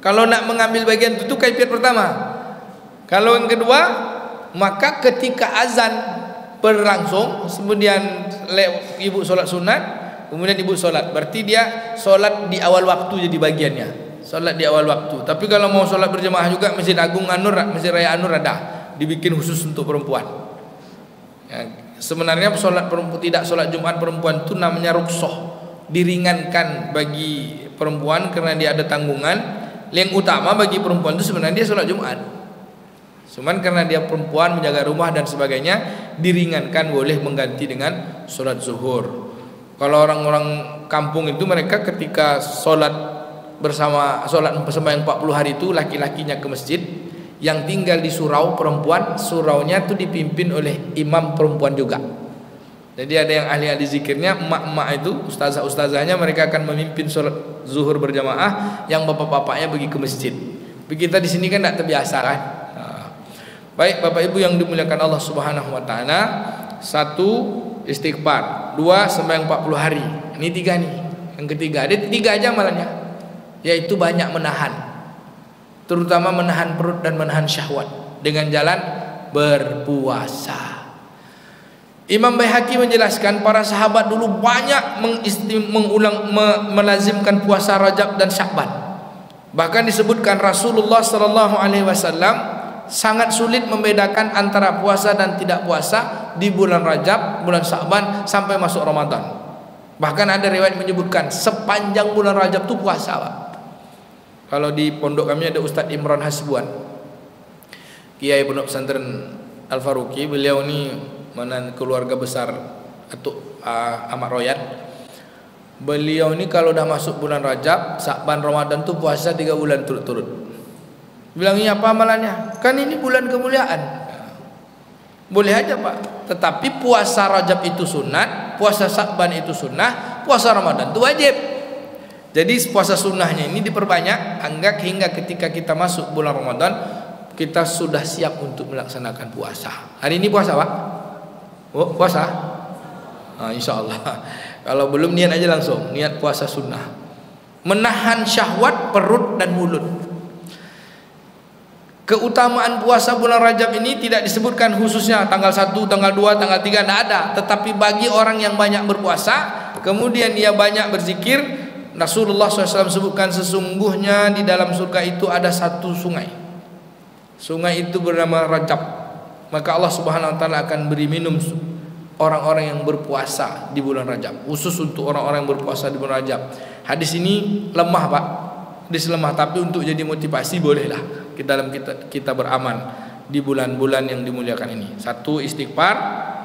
Kalau nak mengambil bagian itu kaifiat pertama. Kalau yang kedua, maka ketika azan berlangsung, kemudian ibu sholat sunat, kemudian ibu sholat, berarti dia sholat di awal waktu jadi bagiannya, sholat di awal waktu. Tapi kalau mau sholat berjamaah juga, Masjid Agung Anur, Masjid Raya Anur ada dibikin khusus untuk perempuan. Ya, sebenarnya tidak sholat Jumat perempuan itu namanya rukhsah, diringankan bagi perempuan karena dia ada tanggungan. Yang utama bagi perempuan itu sebenarnya dia sholat Jumat, cuman karena dia perempuan menjaga rumah dan sebagainya, diringankan boleh mengganti dengan sholat zuhur. Kalau orang-orang kampung itu mereka ketika sholat sembahyang 40 hari itu laki-lakinya ke masjid, yang tinggal di surau perempuan, suraunya itu dipimpin oleh imam perempuan juga. Jadi ada yang ahli-ahli zikirnya, emak-emak itu, ustazah-ustazahnya, mereka akan memimpin sholat zuhur berjamaah, yang bapak-bapaknya pergi ke masjid. Tapi kita di sini kan tidak terbiasa kan. Baik Bapak Ibu yang dimuliakan Allah Subhanahu wa taala, 1 istighfar, 2 sembahyang 40 hari. Ini 3 nih. Yang ketiga, ada 3 aja malahnya, yaitu banyak menahan, terutama menahan perut dan menahan syahwat dengan jalan berpuasa. Imam Baihaqi menjelaskan para sahabat dulu banyak melazimkan puasa Rajab dan Sya'ban. Bahkan disebutkan Rasulullah sallallahu alaihi wasallam sangat sulit membedakan antara puasa dan tidak puasa di bulan Rajab, bulan Sya'ban sampai masuk Ramadan. Bahkan ada riwayat menyebutkan sepanjang bulan Rajab itu puasa, Pak. Kalau di pondok kami ada Ustadz Imran Hasbuan, Kiai Pondok Pesantren Al Faruqi. Beliau ini keluarga besar atau Ahmad Royat. Beliau ini kalau udah masuk bulan Rajab, Sya'ban, Ramadan tuh puasa 3 bulan turut-turut. Bilangnya apa amalannya? Kan ini bulan kemuliaan. Boleh aja Pak. Tetapi puasa Rajab itu sunat, puasa Sya'ban itu sunnah, puasa Ramadan itu wajib. Jadi puasa sunnahnya ini diperbanyak hingga ketika kita masuk bulan Ramadan, kita sudah siap untuk melaksanakan puasa. Hari ini puasa Pak? Oh, puasa? Insya Allah. Kalau belum, niat aja langsung, niat puasa sunnah. Menahan syahwat perut dan mulut. Keutamaan puasa bulan Rajab ini tidak disebutkan khususnya tanggal 1, tanggal 2, tanggal 3, tidak ada. Tetapi bagi orang yang banyak berpuasa, kemudian dia banyak berzikir, Rasulullah SAW sebutkan sesungguhnya di dalam surga itu ada 1 sungai. Sungai itu bernama Rajab. Maka Allah Subhanahu wa taala akan beri minum orang-orang yang berpuasa di bulan Rajab. Khusus untuk orang-orang yang berpuasa di bulan Rajab. Hadis ini lemah, Pak. Hadis lemah, tapi untuk jadi motivasi bolehlah kita beramal di bulan-bulan yang dimuliakan ini. 1 istighfar,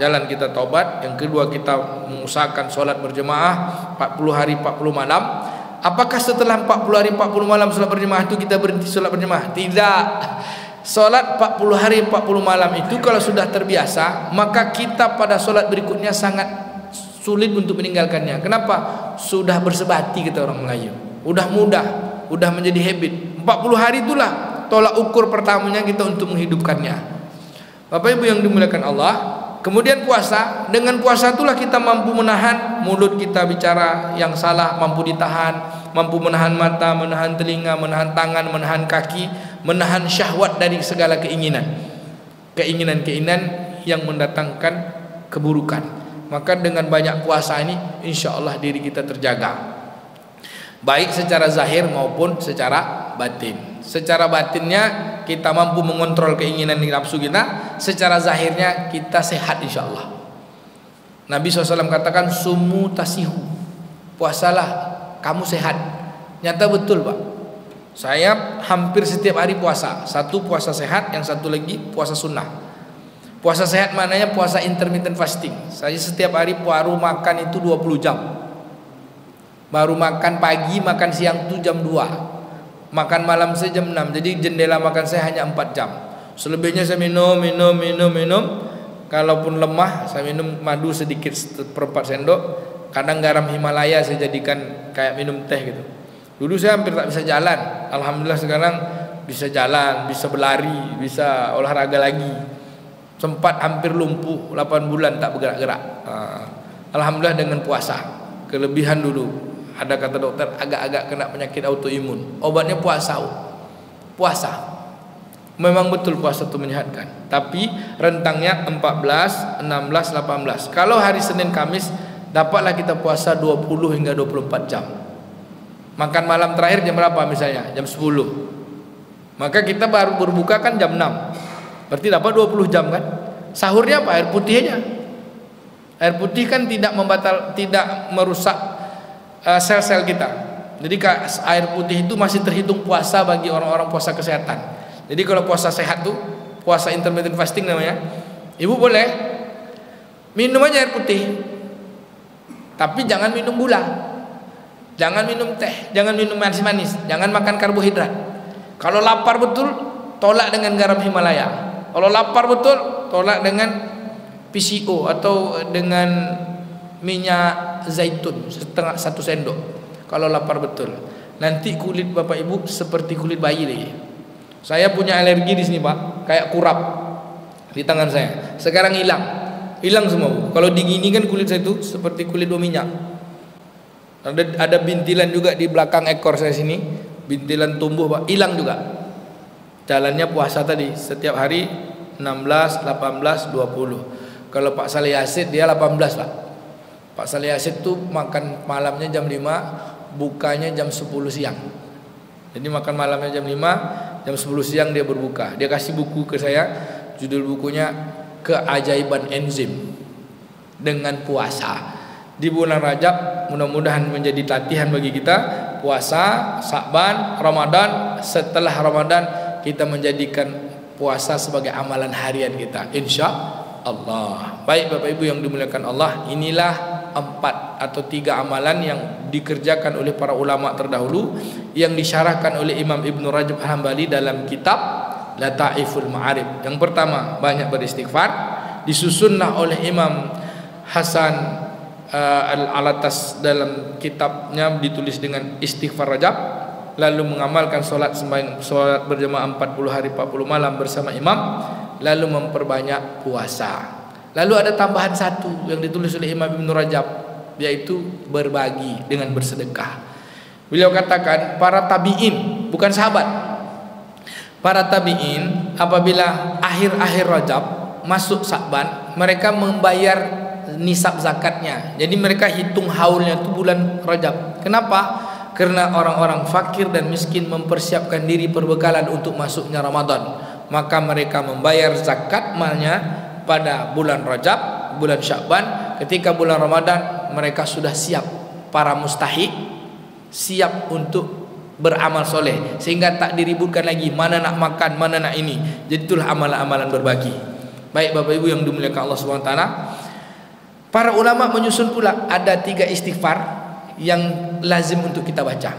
jalan kita taubat. Yang kedua, kita mengusahakan sholat berjemaah 40 hari 40 malam. Apakah setelah 40 hari 40 malam sholat berjemaah itu kita berhenti sholat berjemaah? Tidak. Sholat 40 hari 40 malam itu kalau sudah terbiasa, maka kita pada sholat berikutnya sangat sulit untuk meninggalkannya. Kenapa? Sudah bersebati, kata orang Melayu. Udah mudah, udah menjadi habit. 40 hari itulah tolak ukur pertamanya kita untuk menghidupkannya. Bapak Ibu yang dimuliakan Allah. Kemudian puasa, dengan puasa itulah kita mampu menahan mulut kita bicara yang salah, mampu ditahan, mampu menahan mata, menahan telinga, menahan tangan, menahan kaki, menahan syahwat dari segala keinginan yang mendatangkan keburukan. Maka dengan banyak puasa ini, insya Allah diri kita terjaga, baik secara zahir maupun secara batin. Secara batinnya kita mampu mengontrol keinginan nafsu kita, secara zahirnya kita sehat insya Allah. Nabi SAW katakan sumu tasihu, puasalah kamu sehat. Nyata betul Pak. Saya hampir setiap hari puasa. 1 puasa sehat, yang 1 lagi puasa sunnah. Puasa sehat maknanya puasa intermittent fasting. Saya setiap hari baru makan itu 20 jam. Baru makan pagi, makan siang itu jam 2. Makan malam saya jam 6. Jadi jendela makan saya hanya 4 jam. Selebihnya saya minum. Kalaupun lemah, saya minum madu sedikit 1/4 sendok. Kadang garam Himalaya saya jadikan kayak minum teh gitu. Dulu saya hampir tak bisa jalan. Alhamdulillah sekarang bisa jalan, bisa berlari, bisa olahraga lagi. Sempat hampir lumpuh 8 bulan tak bergerak-gerak. Alhamdulillah dengan puasa. Kelebihan dulu, ada kata dokter agak-agak kena penyakit autoimun. Obatnya puasa. Memang betul puasa itu menyehatkan. Tapi rentangnya 14, 16, 18. Kalau hari Senin Kamis dapatlah kita puasa 20 hingga 24 jam. Makan malam terakhir jam berapa misalnya? Jam 10. Maka kita baru berbuka kan jam 6. Berarti dapat 20 jam kan? Sahurnya apa? Air putih aja. Air putih kan tidak merusak sel-sel kita. Jadi air putih itu masih terhitung puasa bagi orang-orang puasa kesehatan. Jadi kalau puasa sehat tuh, puasa intermittent fasting namanya, ibu boleh minum aja air putih, tapi jangan minum gula, jangan minum teh, jangan minum manis-manis, jangan makan karbohidrat. Kalau lapar betul, tolak dengan garam Himalaya. Kalau lapar betul, tolak dengan PCO atau dengan minyak zaitun satu sendok. Kalau lapar betul, nanti kulit bapak ibu seperti kulit bayi lagi. Saya punya alergi di sini pak, kayak kurap di tangan saya. Sekarang hilang semua bu. Kalau digini kan kulit saya itu seperti kulit minyak. Ada bintilan juga di belakang ekor saya sini, bintilan tumbuh pak, hilang juga. Jalannya puasa tadi setiap hari 16, 18, 20. Kalau Pak Saleh Yasid dia 18 pak. Pak Saleh Yasid tuh makan malamnya jam 5, bukanya jam 10 siang. Jadi makan malamnya jam 5, jam 10 siang dia berbuka. Dia kasih buku ke saya, judul bukunya Keajaiban Enzim dengan Puasa. Di bulan Rajab mudah-mudahan menjadi latihan bagi kita, puasa, Sa'ban, Ramadan. Setelah Ramadan kita menjadikan puasa sebagai amalan harian kita, insya Allah. Baik Bapak Ibu yang dimuliakan Allah, inilah 4 atau 3 amalan yang dikerjakan oleh para ulama terdahulu, yang disyarahkan oleh Imam Ibnu Rajab Al-Hambali dalam kitab Lataiful Ma'arif. Yang pertama, banyak beristighfar, disusunlah oleh Imam Hasan Al-Alatas dalam kitabnya ditulis dengan istighfar Rajab. Lalu mengamalkan solat berjamaah 40 hari 40 malam bersama imam, lalu memperbanyak puasa. Lalu ada tambahan satu yang ditulis oleh Imam Ibnu Rajab, yaitu berbagi dengan bersedekah. Beliau katakan para tabi'in, bukan sahabat, para tabi'in apabila akhir-akhir Rajab masuk Sa'ban, mereka membayar nisab zakatnya. Jadi mereka hitung haulnya itu bulan Rajab. Kenapa? Karena orang-orang fakir dan miskin mempersiapkan diri perbekalan untuk masuknya Ramadan, maka mereka membayar zakat malnya pada bulan Rajab, bulan Sya'ban. Ketika bulan Ramadan mereka sudah siap, para mustahik siap untuk beramal soleh, sehingga tak diributkan lagi mana nak makan, mana nak ini. Jadi itulah amalan-amalan berbagi. Baik Bapak Ibu yang dimuliakan Allah SWT, para ulama menyusun pula ada 3 istighfar yang lazim untuk kita baca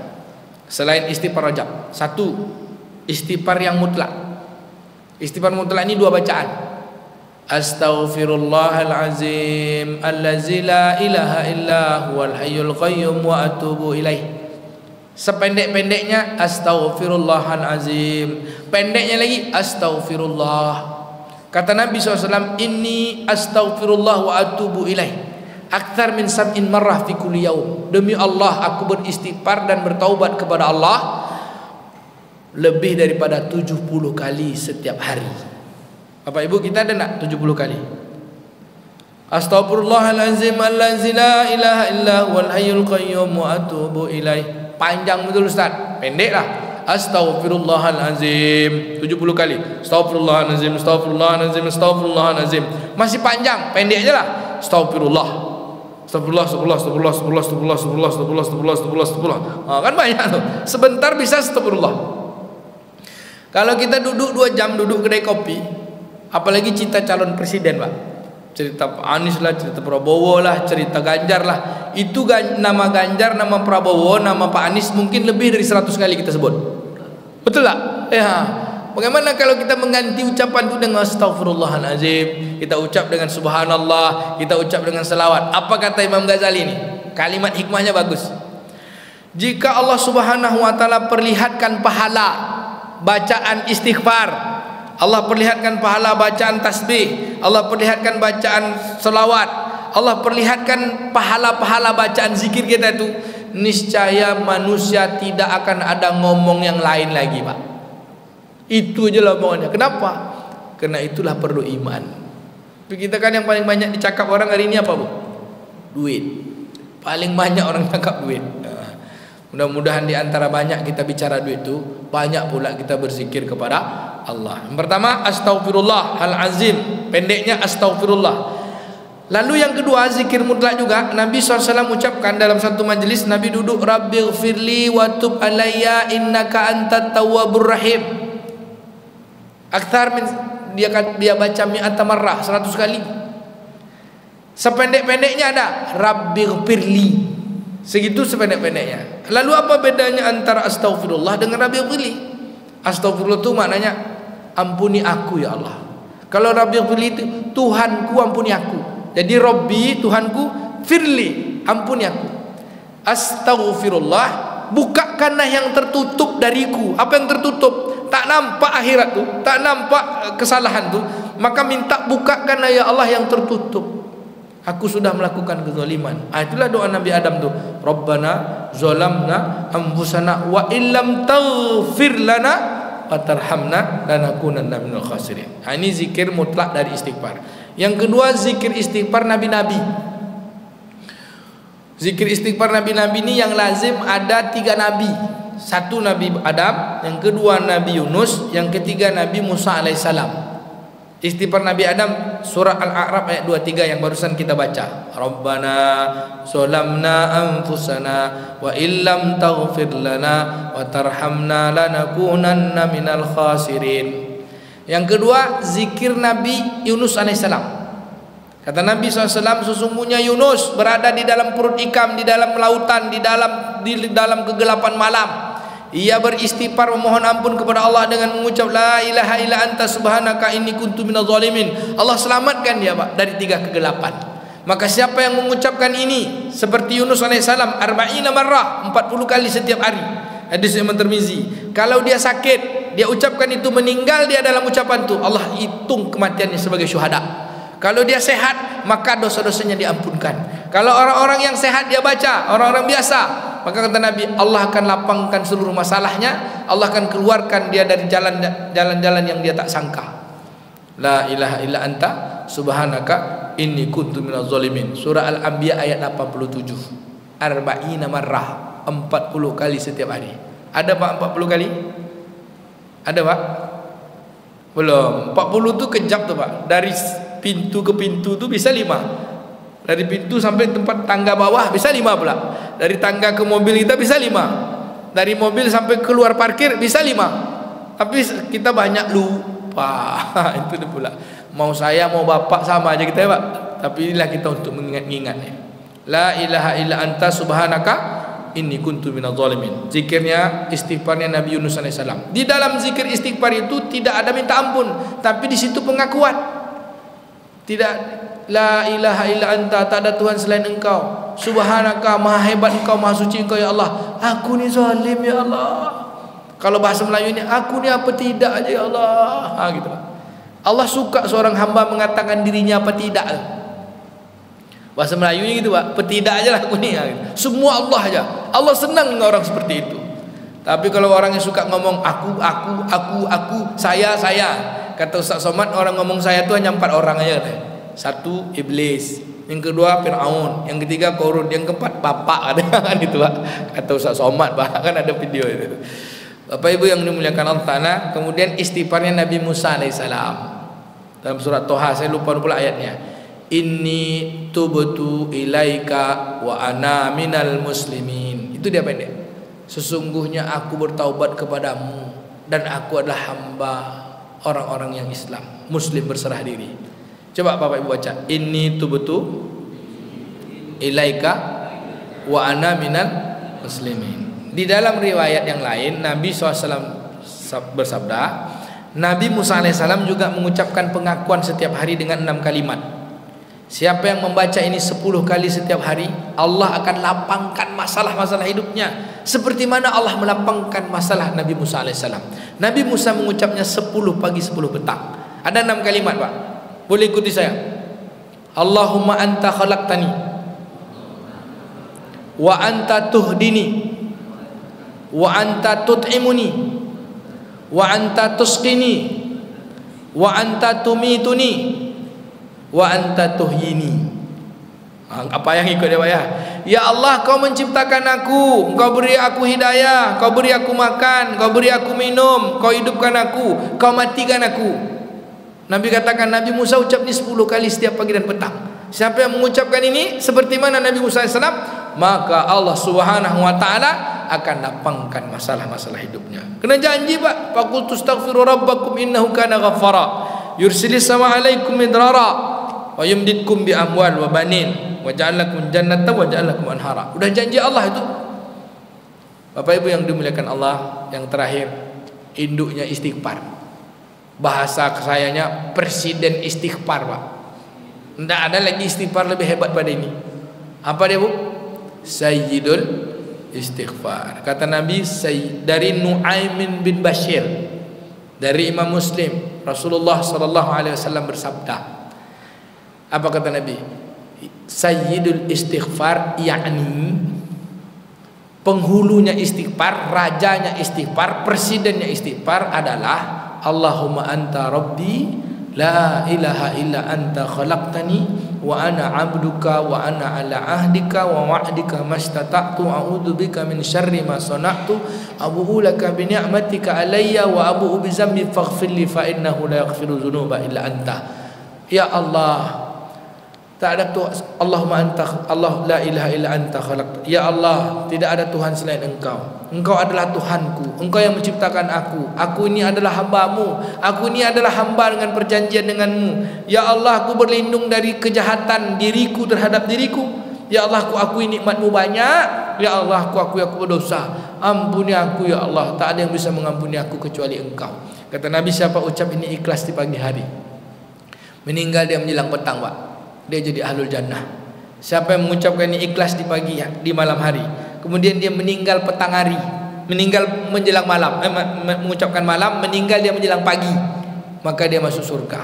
selain istighfar Rajab. 1, istighfar yang mutlak. Istighfar mutlak ini 2 bacaan. Astaghfirullahalazim allazi la ilaha illa huwal hayyul qayyum wa atubu ilaih. Sependek-pendeknya astaghfirullahalazim, pendeknya lagi astaghfirullah. Kata Nabi SAW, inni astaghfirullah wa atubu ilaih akthar min sab'in marrah fi kulli yaum. Demi Allah, aku beristighfar dan bertaubat kepada Allah lebih daripada 70 kali setiap hari. Bapak Ibu, kita ada nak 70 kali? Astaghfirullahalazim allazi la ilaha illa huwal hayyul qayyum wa atubu ilaih. Panjang betul Ustaz, pendek lah. Astaghfirullahalazim 70 kali. Astaghfirullahalazim, astaghfirullahalazim, astaghfirullahalazim. Masih panjang, pendek aja lah. Astaghfirullah. Astagfirullah, astagfirullah, astagfirullah, astagfirullah, astagfirullah, astagfirullah, astagfirullah, astagfirullah, astagfirullah. Kan banyak tuh. Sebentar bisa astagfirullah. Kalau kita duduk 2 jam duduk kedai kopi, apalagi cerita calon presiden, Pak. Cerita Pak Anies lah, cerita Prabowo lah, cerita Ganjar lah. Itu nama Ganjar, nama Prabowo, nama Pak Anies mungkin lebih dari 100 kali kita sebut. Betul tak? Ya. Bagaimana kalau kita mengganti ucapan itu dengan astaghfirullahalazim, kita ucap dengan subhanallah, kita ucap dengan selawat. Apa kata Imam Ghazali ini? Kalimat hikmahnya bagus. Jika Allah Subhanahu wa taala perlihatkan pahala bacaan istighfar, Allah perlihatkan pahala bacaan tasbih, Allah perlihatkan bacaan selawat, Allah perlihatkan pahala-pahala bacaan zikir kita itu, niscaya manusia tidak akan ada ngomong yang lain lagi, Pak. Itu aja lah omongannya. Kenapa? Karena itulah perlu iman. Tapi kita kan yang paling banyak dicakap orang hari ini apa, Bu? Duit. Paling banyak orang tangkap duit. Mudah-mudahan di antara banyak kita bicara duit itu, banyak pula kita berzikir kepada Allah. Yang pertama, astaghfirullah al-azim, pendeknya astaghfirullah. Lalu yang kedua, zikir mutlak juga. Nabi SAW ucapkan dalam satu majlis, Nabi duduk, Rabbighfirli wa tub alayya innaka antat tawwabur rahim. Akthar min, dia baca mi'ata marrah, 100 kali. Sependek-pendeknya ada Rabbighfirli, segitu sependek-pendeknya. Lalu apa bedanya antara astaghfirullah dengan Rabbighfirli? Astaghfirullah itu maknanya ampuni aku ya Allah. Kalau Rabbighfirli itu Tuhanku ampuni aku. Jadi Rabbi Tuhanku, firli ampuni aku. Astaghfirullah, bukakanlah yang tertutup dariku. Apa yang tertutup? Tak nampak akhirat tu, tak nampak kesalahan tu, maka minta bukakanlah ya Allah yang tertutup. Aku sudah melakukan kezaliman. Itulah doa Nabi Adam tu. Rabbana zalamna anfusana wa illam taghfir lana wa tarhamna lanakunanna minal khasirin. Ini zikir mutlak dari istighfar. Yang kedua, zikir istighfar nabi-nabi. Zikir istighfar nabi-nabi ini yang lazim ada 3 nabi. Satu Nabi Adam, yang kedua Nabi Yunus, yang ketiga Nabi Musa alaihissalam. Istighfar Nabi Adam surah Al-A'raf ayat 23 yang barusan kita baca. Rabbana zalamna anfusana wa illam taghfir lana wa tarhamna lanakunanna minal khasirin. Yang kedua, zikir Nabi Yunus alaihissalam. Kata Nabi SAW, sesungguhnya Yunus berada di dalam perut ikan, di dalam lautan, di dalam kegelapan malam. Ia beristighfar memohon ampun kepada Allah dengan mengucap la ilaha illa anta subhanaka inni kuntu minadh zalimin. Allah selamatkan dia dari 3 kegelapan. Maka siapa yang mengucapkan ini seperti Yunus alaihissalam 40 marrah, 40 kali setiap hari. Hadis Imam Tirmizi. Kalau dia sakit, dia ucapkan itu, meninggal dia dalam ucapan itu, Allah hitung kematiannya sebagai syuhada. Kalau dia sehat, maka dosa-dosanya diampunkan. Kalau orang-orang yang sehat dia baca, orang-orang biasa, maka kata Nabi, Allah akan lapangkan seluruh masalahnya. Allah akan keluarkan dia dari jalan-jalan yang dia tak sangka. La ilaha illa anta subhanaka inni kuntu minadh zalimin. Surah Al-Anbiya ayat 87. 40 marrah, 40 kali setiap hari. Ada Pak 40 kali? Ada Pak? Belum. 40 tu kejap tu Pak. Dari pintu ke pintu tu bisa 5. Dari pintu sampai tempat tangga bawah bisa 5 pula. Dari tangga ke mobil kita bisa 5. Dari mobil sampai keluar parkir bisa 5. Tapi kita banyak lupa. Itu dia pula. Mau saya mau bapak sama aja kita ya Pak. Tapi inilah kita untuk mengingat-ingatnya. La ilaha illa anta subhanaka inni kuntu minadh zalimin. Zikirnya, istighfarnya Nabi Yunus alaihissalam. Di dalam zikir istighfar itu tidak ada minta ampun, tapi di situ pengakuan. Tidak, la ilaha illa anta, tak ada Tuhan selain engkau. Subhanaka, maha hebat engkau, maha suci engkau ya Allah. Aku ni zalim ya Allah. Kalau bahasa Melayu ini, aku ni apa tidak aja ya Allah. Gitu. Allah suka seorang hamba mengatakan dirinya apa tidak. Bahasa Melayunya gitu Pak, petidak aja lah aku ni. Semua Allah aja. Allah senang dengan orang seperti itu. Tapi kalau orang yang suka ngomong aku, saya, kata Ustaz Somad, orang ngomong saya tu hanya 4 orang aja. 1 iblis, yang kedua Fir'aun, yang ketiga Korun, yang keempat bapak ada kan itu Pak. Kata Ustaz Somad Pak, kan ada video itu. Bapak Ibu yang dimuliakan Allah Ta'ala, kemudian istighfarnya Nabi Musa alaihissalam. Dalam surat Toha, saya lupa ayatnya. Inni tubtu ilaika wa ana minal muslimin. Itu dia pendek. Sesungguhnya aku bertaubat kepadamu dan aku adalah hamba orang-orang yang Islam, Muslim, berserah diri. Coba Bapak Ibu baca. Inni tubtu ilaika wa ana minal muslimin. Di dalam riwayat yang lain Nabi SAW bersabda, Nabi Musa alaihissalam juga mengucapkan pengakuan setiap hari dengan 6 kalimat. Siapa yang membaca ini 10 kali setiap hari, Allah akan lapangkan masalah-masalah hidupnya seperti mana Allah melapangkan masalah Nabi Musa alaihissalam. Nabi Musa mengucapnya 10 pagi 10 petang. Ada 6 kalimat Pak. Boleh ikuti saya. Allahumma anta khalaqtani wa anta tuhdini wa anta tut'imuni wa anta tusqini wa anta tumituni wa anta tuhyini. Apa yang ikut dia Pak ya? Ya Allah, kau menciptakan aku, kau beri aku hidayah, kau beri aku makan, kau beri aku minum, kau hidupkan aku, kau matikan aku. Nabi katakan, Nabi Musa ucap ini 10 kali setiap pagi dan petang. Siapa yang mengucapkan ini seperti mana Nabi Musa AS, maka Allah Subhanahu wa taala akan lapangkan masalah-masalah hidupnya. Kena janji Pak, faqultu astaghfiru rabbakum innahu kana ghaffara yursilis sama alaikum midrara wa yumditkum bi amwal wa banin wa ja'alakum jannatan wa ja'alakum anhara. Udah janji Allah itu. Bapak Ibu yang dimuliakan Allah, yang terakhir, induknya istighfar. Bahasa sayanya presiden istighfar, Pak. Tidak ada lagi istighfar lebih hebat pada ini. Apa dia, Bu? Sayyidul istighfar. Kata Nabi dari Nu'aimin bin Bashir, dari Imam Muslim, Rasulullah sallallahu alaihi wasallam bersabda. Apa kata Nabi? Sayyidul istighfar, yakni penghulunya istighfar, rajanya istighfar, presidennya istighfar adalah Allahumma anta rabbi la ilaha illa anta khalaqtani wa ana abduka wa ana ala ahdika wa wa'dika mastata'tu a'udzubika min syarri ma sana'tu abu'u laka bi ni'matika alayya wa abu'u bi dzambi faghfirli fa innahu la yaghfiru dzunuba illa anta. Ya Allah, tak ada Tuhan, Allahumma anta Allah la ilaha illa anta khalaqtani. Ya Allah, tidak ada Tuhan selain Engkau. Engkau adalah Tuhanku, Engkau yang menciptakan aku. Aku ini adalah hamba-Mu. Aku ini adalah hamba dengan perjanjian dengan-Mu. Ya Allah, aku berlindung dari kejahatan diriku terhadap diriku. Ya Allah, aku akui nikmat-Mu banyak. Ya Allah, aku akui aku berdosa. Ampuni aku ya Allah. Tak ada yang bisa mengampuni aku kecuali Engkau. Kata Nabi, siapa ucap ini ikhlas di pagi hari, meninggal dia menjelang petang, Pak, dia jadi ahlul jannah. Siapa yang mengucapkan ini ikhlas di pagi, di malam hari, kemudian dia meninggal petang hari, meninggal menjelang malam, mengucapkan malam, meninggal dia menjelang pagi, maka dia masuk surga.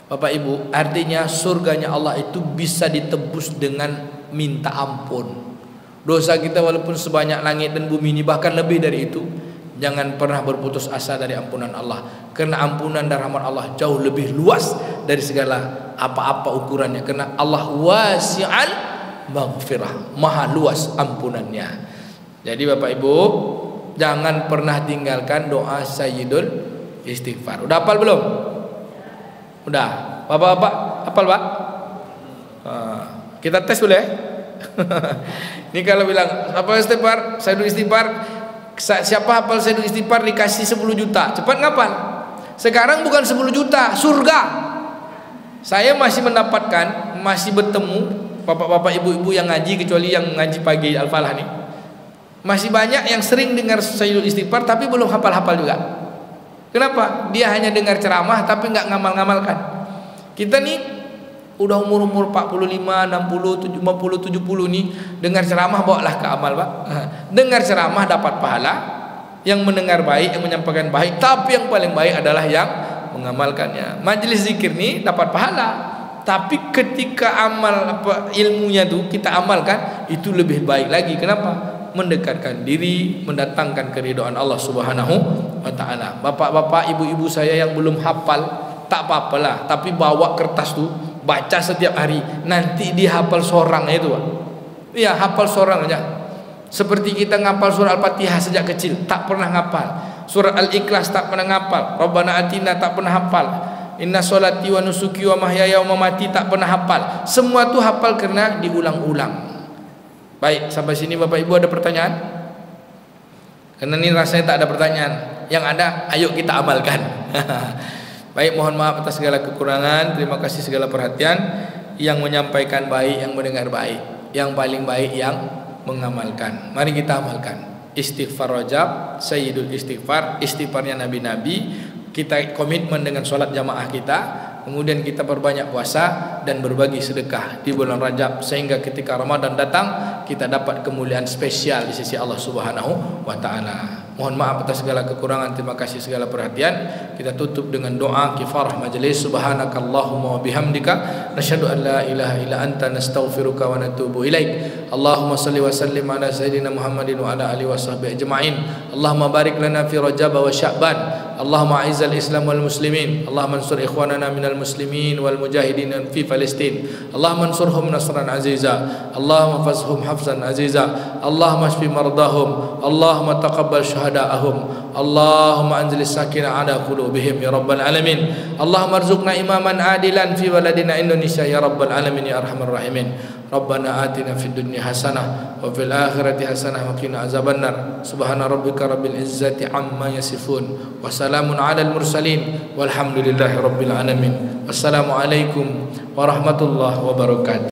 Bapak Ibu, artinya surganya Allah itu bisa ditebus dengan minta ampun. Dosa kita walaupun sebanyak langit dan bumi ini, bahkan lebih dari itu, jangan pernah berputus asa dari ampunan Allah. Karena ampunan dan rahmat Allah jauh lebih luas dari segala apa-apa ukurannya. Karena Allah wasi'al maghfirah, maha luas ampunannya. Jadi Bapak Ibu, jangan pernah tinggalkan doa Sayyidul istighfar. Udah hafal belum? Udah. Bapak-bapak hafal, Pak? Kita tes boleh? Ini kalau bilang apa istighfar, Sayyidul istighfar, siapa hafal Sayyidul istighfar dikasih 10 juta. Cepat ngapal. Sekarang bukan 10 juta, surga. Saya masih mendapatkan, masih bertemu bapak-bapak, ibu-ibu yang ngaji, kecuali yang ngaji pagi Al-Falah nih, masih banyak yang sering dengar Sayyidul istighfar tapi belum hafal-hafal juga. Kenapa? Dia hanya dengar ceramah tapi nggak ngamal-ngamalkan. Kita nih udah umur-umur 45, 60, 50, 70 nih, dengar ceramah bawalah ke amal, Pak. Dengar ceramah dapat pahala, yang mendengar baik, yang menyampaikan baik, tapi yang paling baik adalah yang mengamalkannya. Majelis zikir nih dapat pahala, tapi ketika amal ilmunya tuh kita amalkan, itu lebih baik lagi. Kenapa? Mendekatkan diri, mendatangkan keridhaan Allah Subhanahu wa taala. Bapak-bapak, ibu-ibu saya yang belum hafal, tak apa-apalah, tapi bawa kertas tuh, baca setiap hari, nanti dihafal sorang itu, Pak. Iya, hafal sorang aja. Seperti kita ngapal surah Al-Fatihah sejak kecil, tak pernah ngapal. Surat Al-Ikhlas tak pernah ngapal. Rabbana atina tak pernah hafal. Inna sholati wa nusuki wa mahyaya wa mamati tak pernah hafal. Semua tu hafal karena diulang-ulang. Baik, sampai sini Bapak Ibu ada pertanyaan? Karena ini rasanya tak ada pertanyaan. Yang ada, ayo kita amalkan. Baik, mohon maaf atas segala kekurangan. Terima kasih segala perhatian. Yang menyampaikan baik, yang mendengar baik. Yang paling baik yang mengamalkan. Mari kita amalkan. Istighfar Rajab, Sayyidul istighfar, istighfarnya nabi-nabi. Kita komitmen dengan sholat jamaah kita. Kemudian kita berbanyak puasa dan berbagi sedekah di bulan Rajab, sehingga ketika Ramadan datang kita dapat kemuliaan spesial di sisi Allah Subhanahu wa taala. Mohon maaf atas segala kekurangan. Terima kasih segala perhatian. Kita tutup dengan doa kifarah majelis. Subhanakallahumma wa bihamdika nasyhadu an la ilaha illa anta nastaghfiruka wa natubu ilaik. Allahumma shalli wa sallim ala sayyidina Muhammadin wa ala alihi washabbihi ajma'in. Allahumma barik lana fi Rajab wa Sya'ban. Allahumma a'izzal Islam wal muslimin, Allahumma ansur ikhwanana minal muslimin wal mujahidin fi Palestin, Allahumma ansurhum nasran aziza, Allahumma fazhum hafzan aziza, Allahumma shfi mardahum, Allahumma taqabbal syuhada'ahum, Allahumma anzilis sakinah ala qulubihim ya rabbal alamin, Allahumma arzuqna imaman adilan fi waladina Indonesia ya rabbal alamin ya arhamar rahimin. Rabbana atina fid dunya hasanah wa fil akhirati hasanah wa qina azabannar. Subhana rabbika rabbil izzati amma yasifun wa salamun alal mursalin walhamdulillahi rabbil alamin. Wassalamu alaikum warahmatullahi wabarakatuh.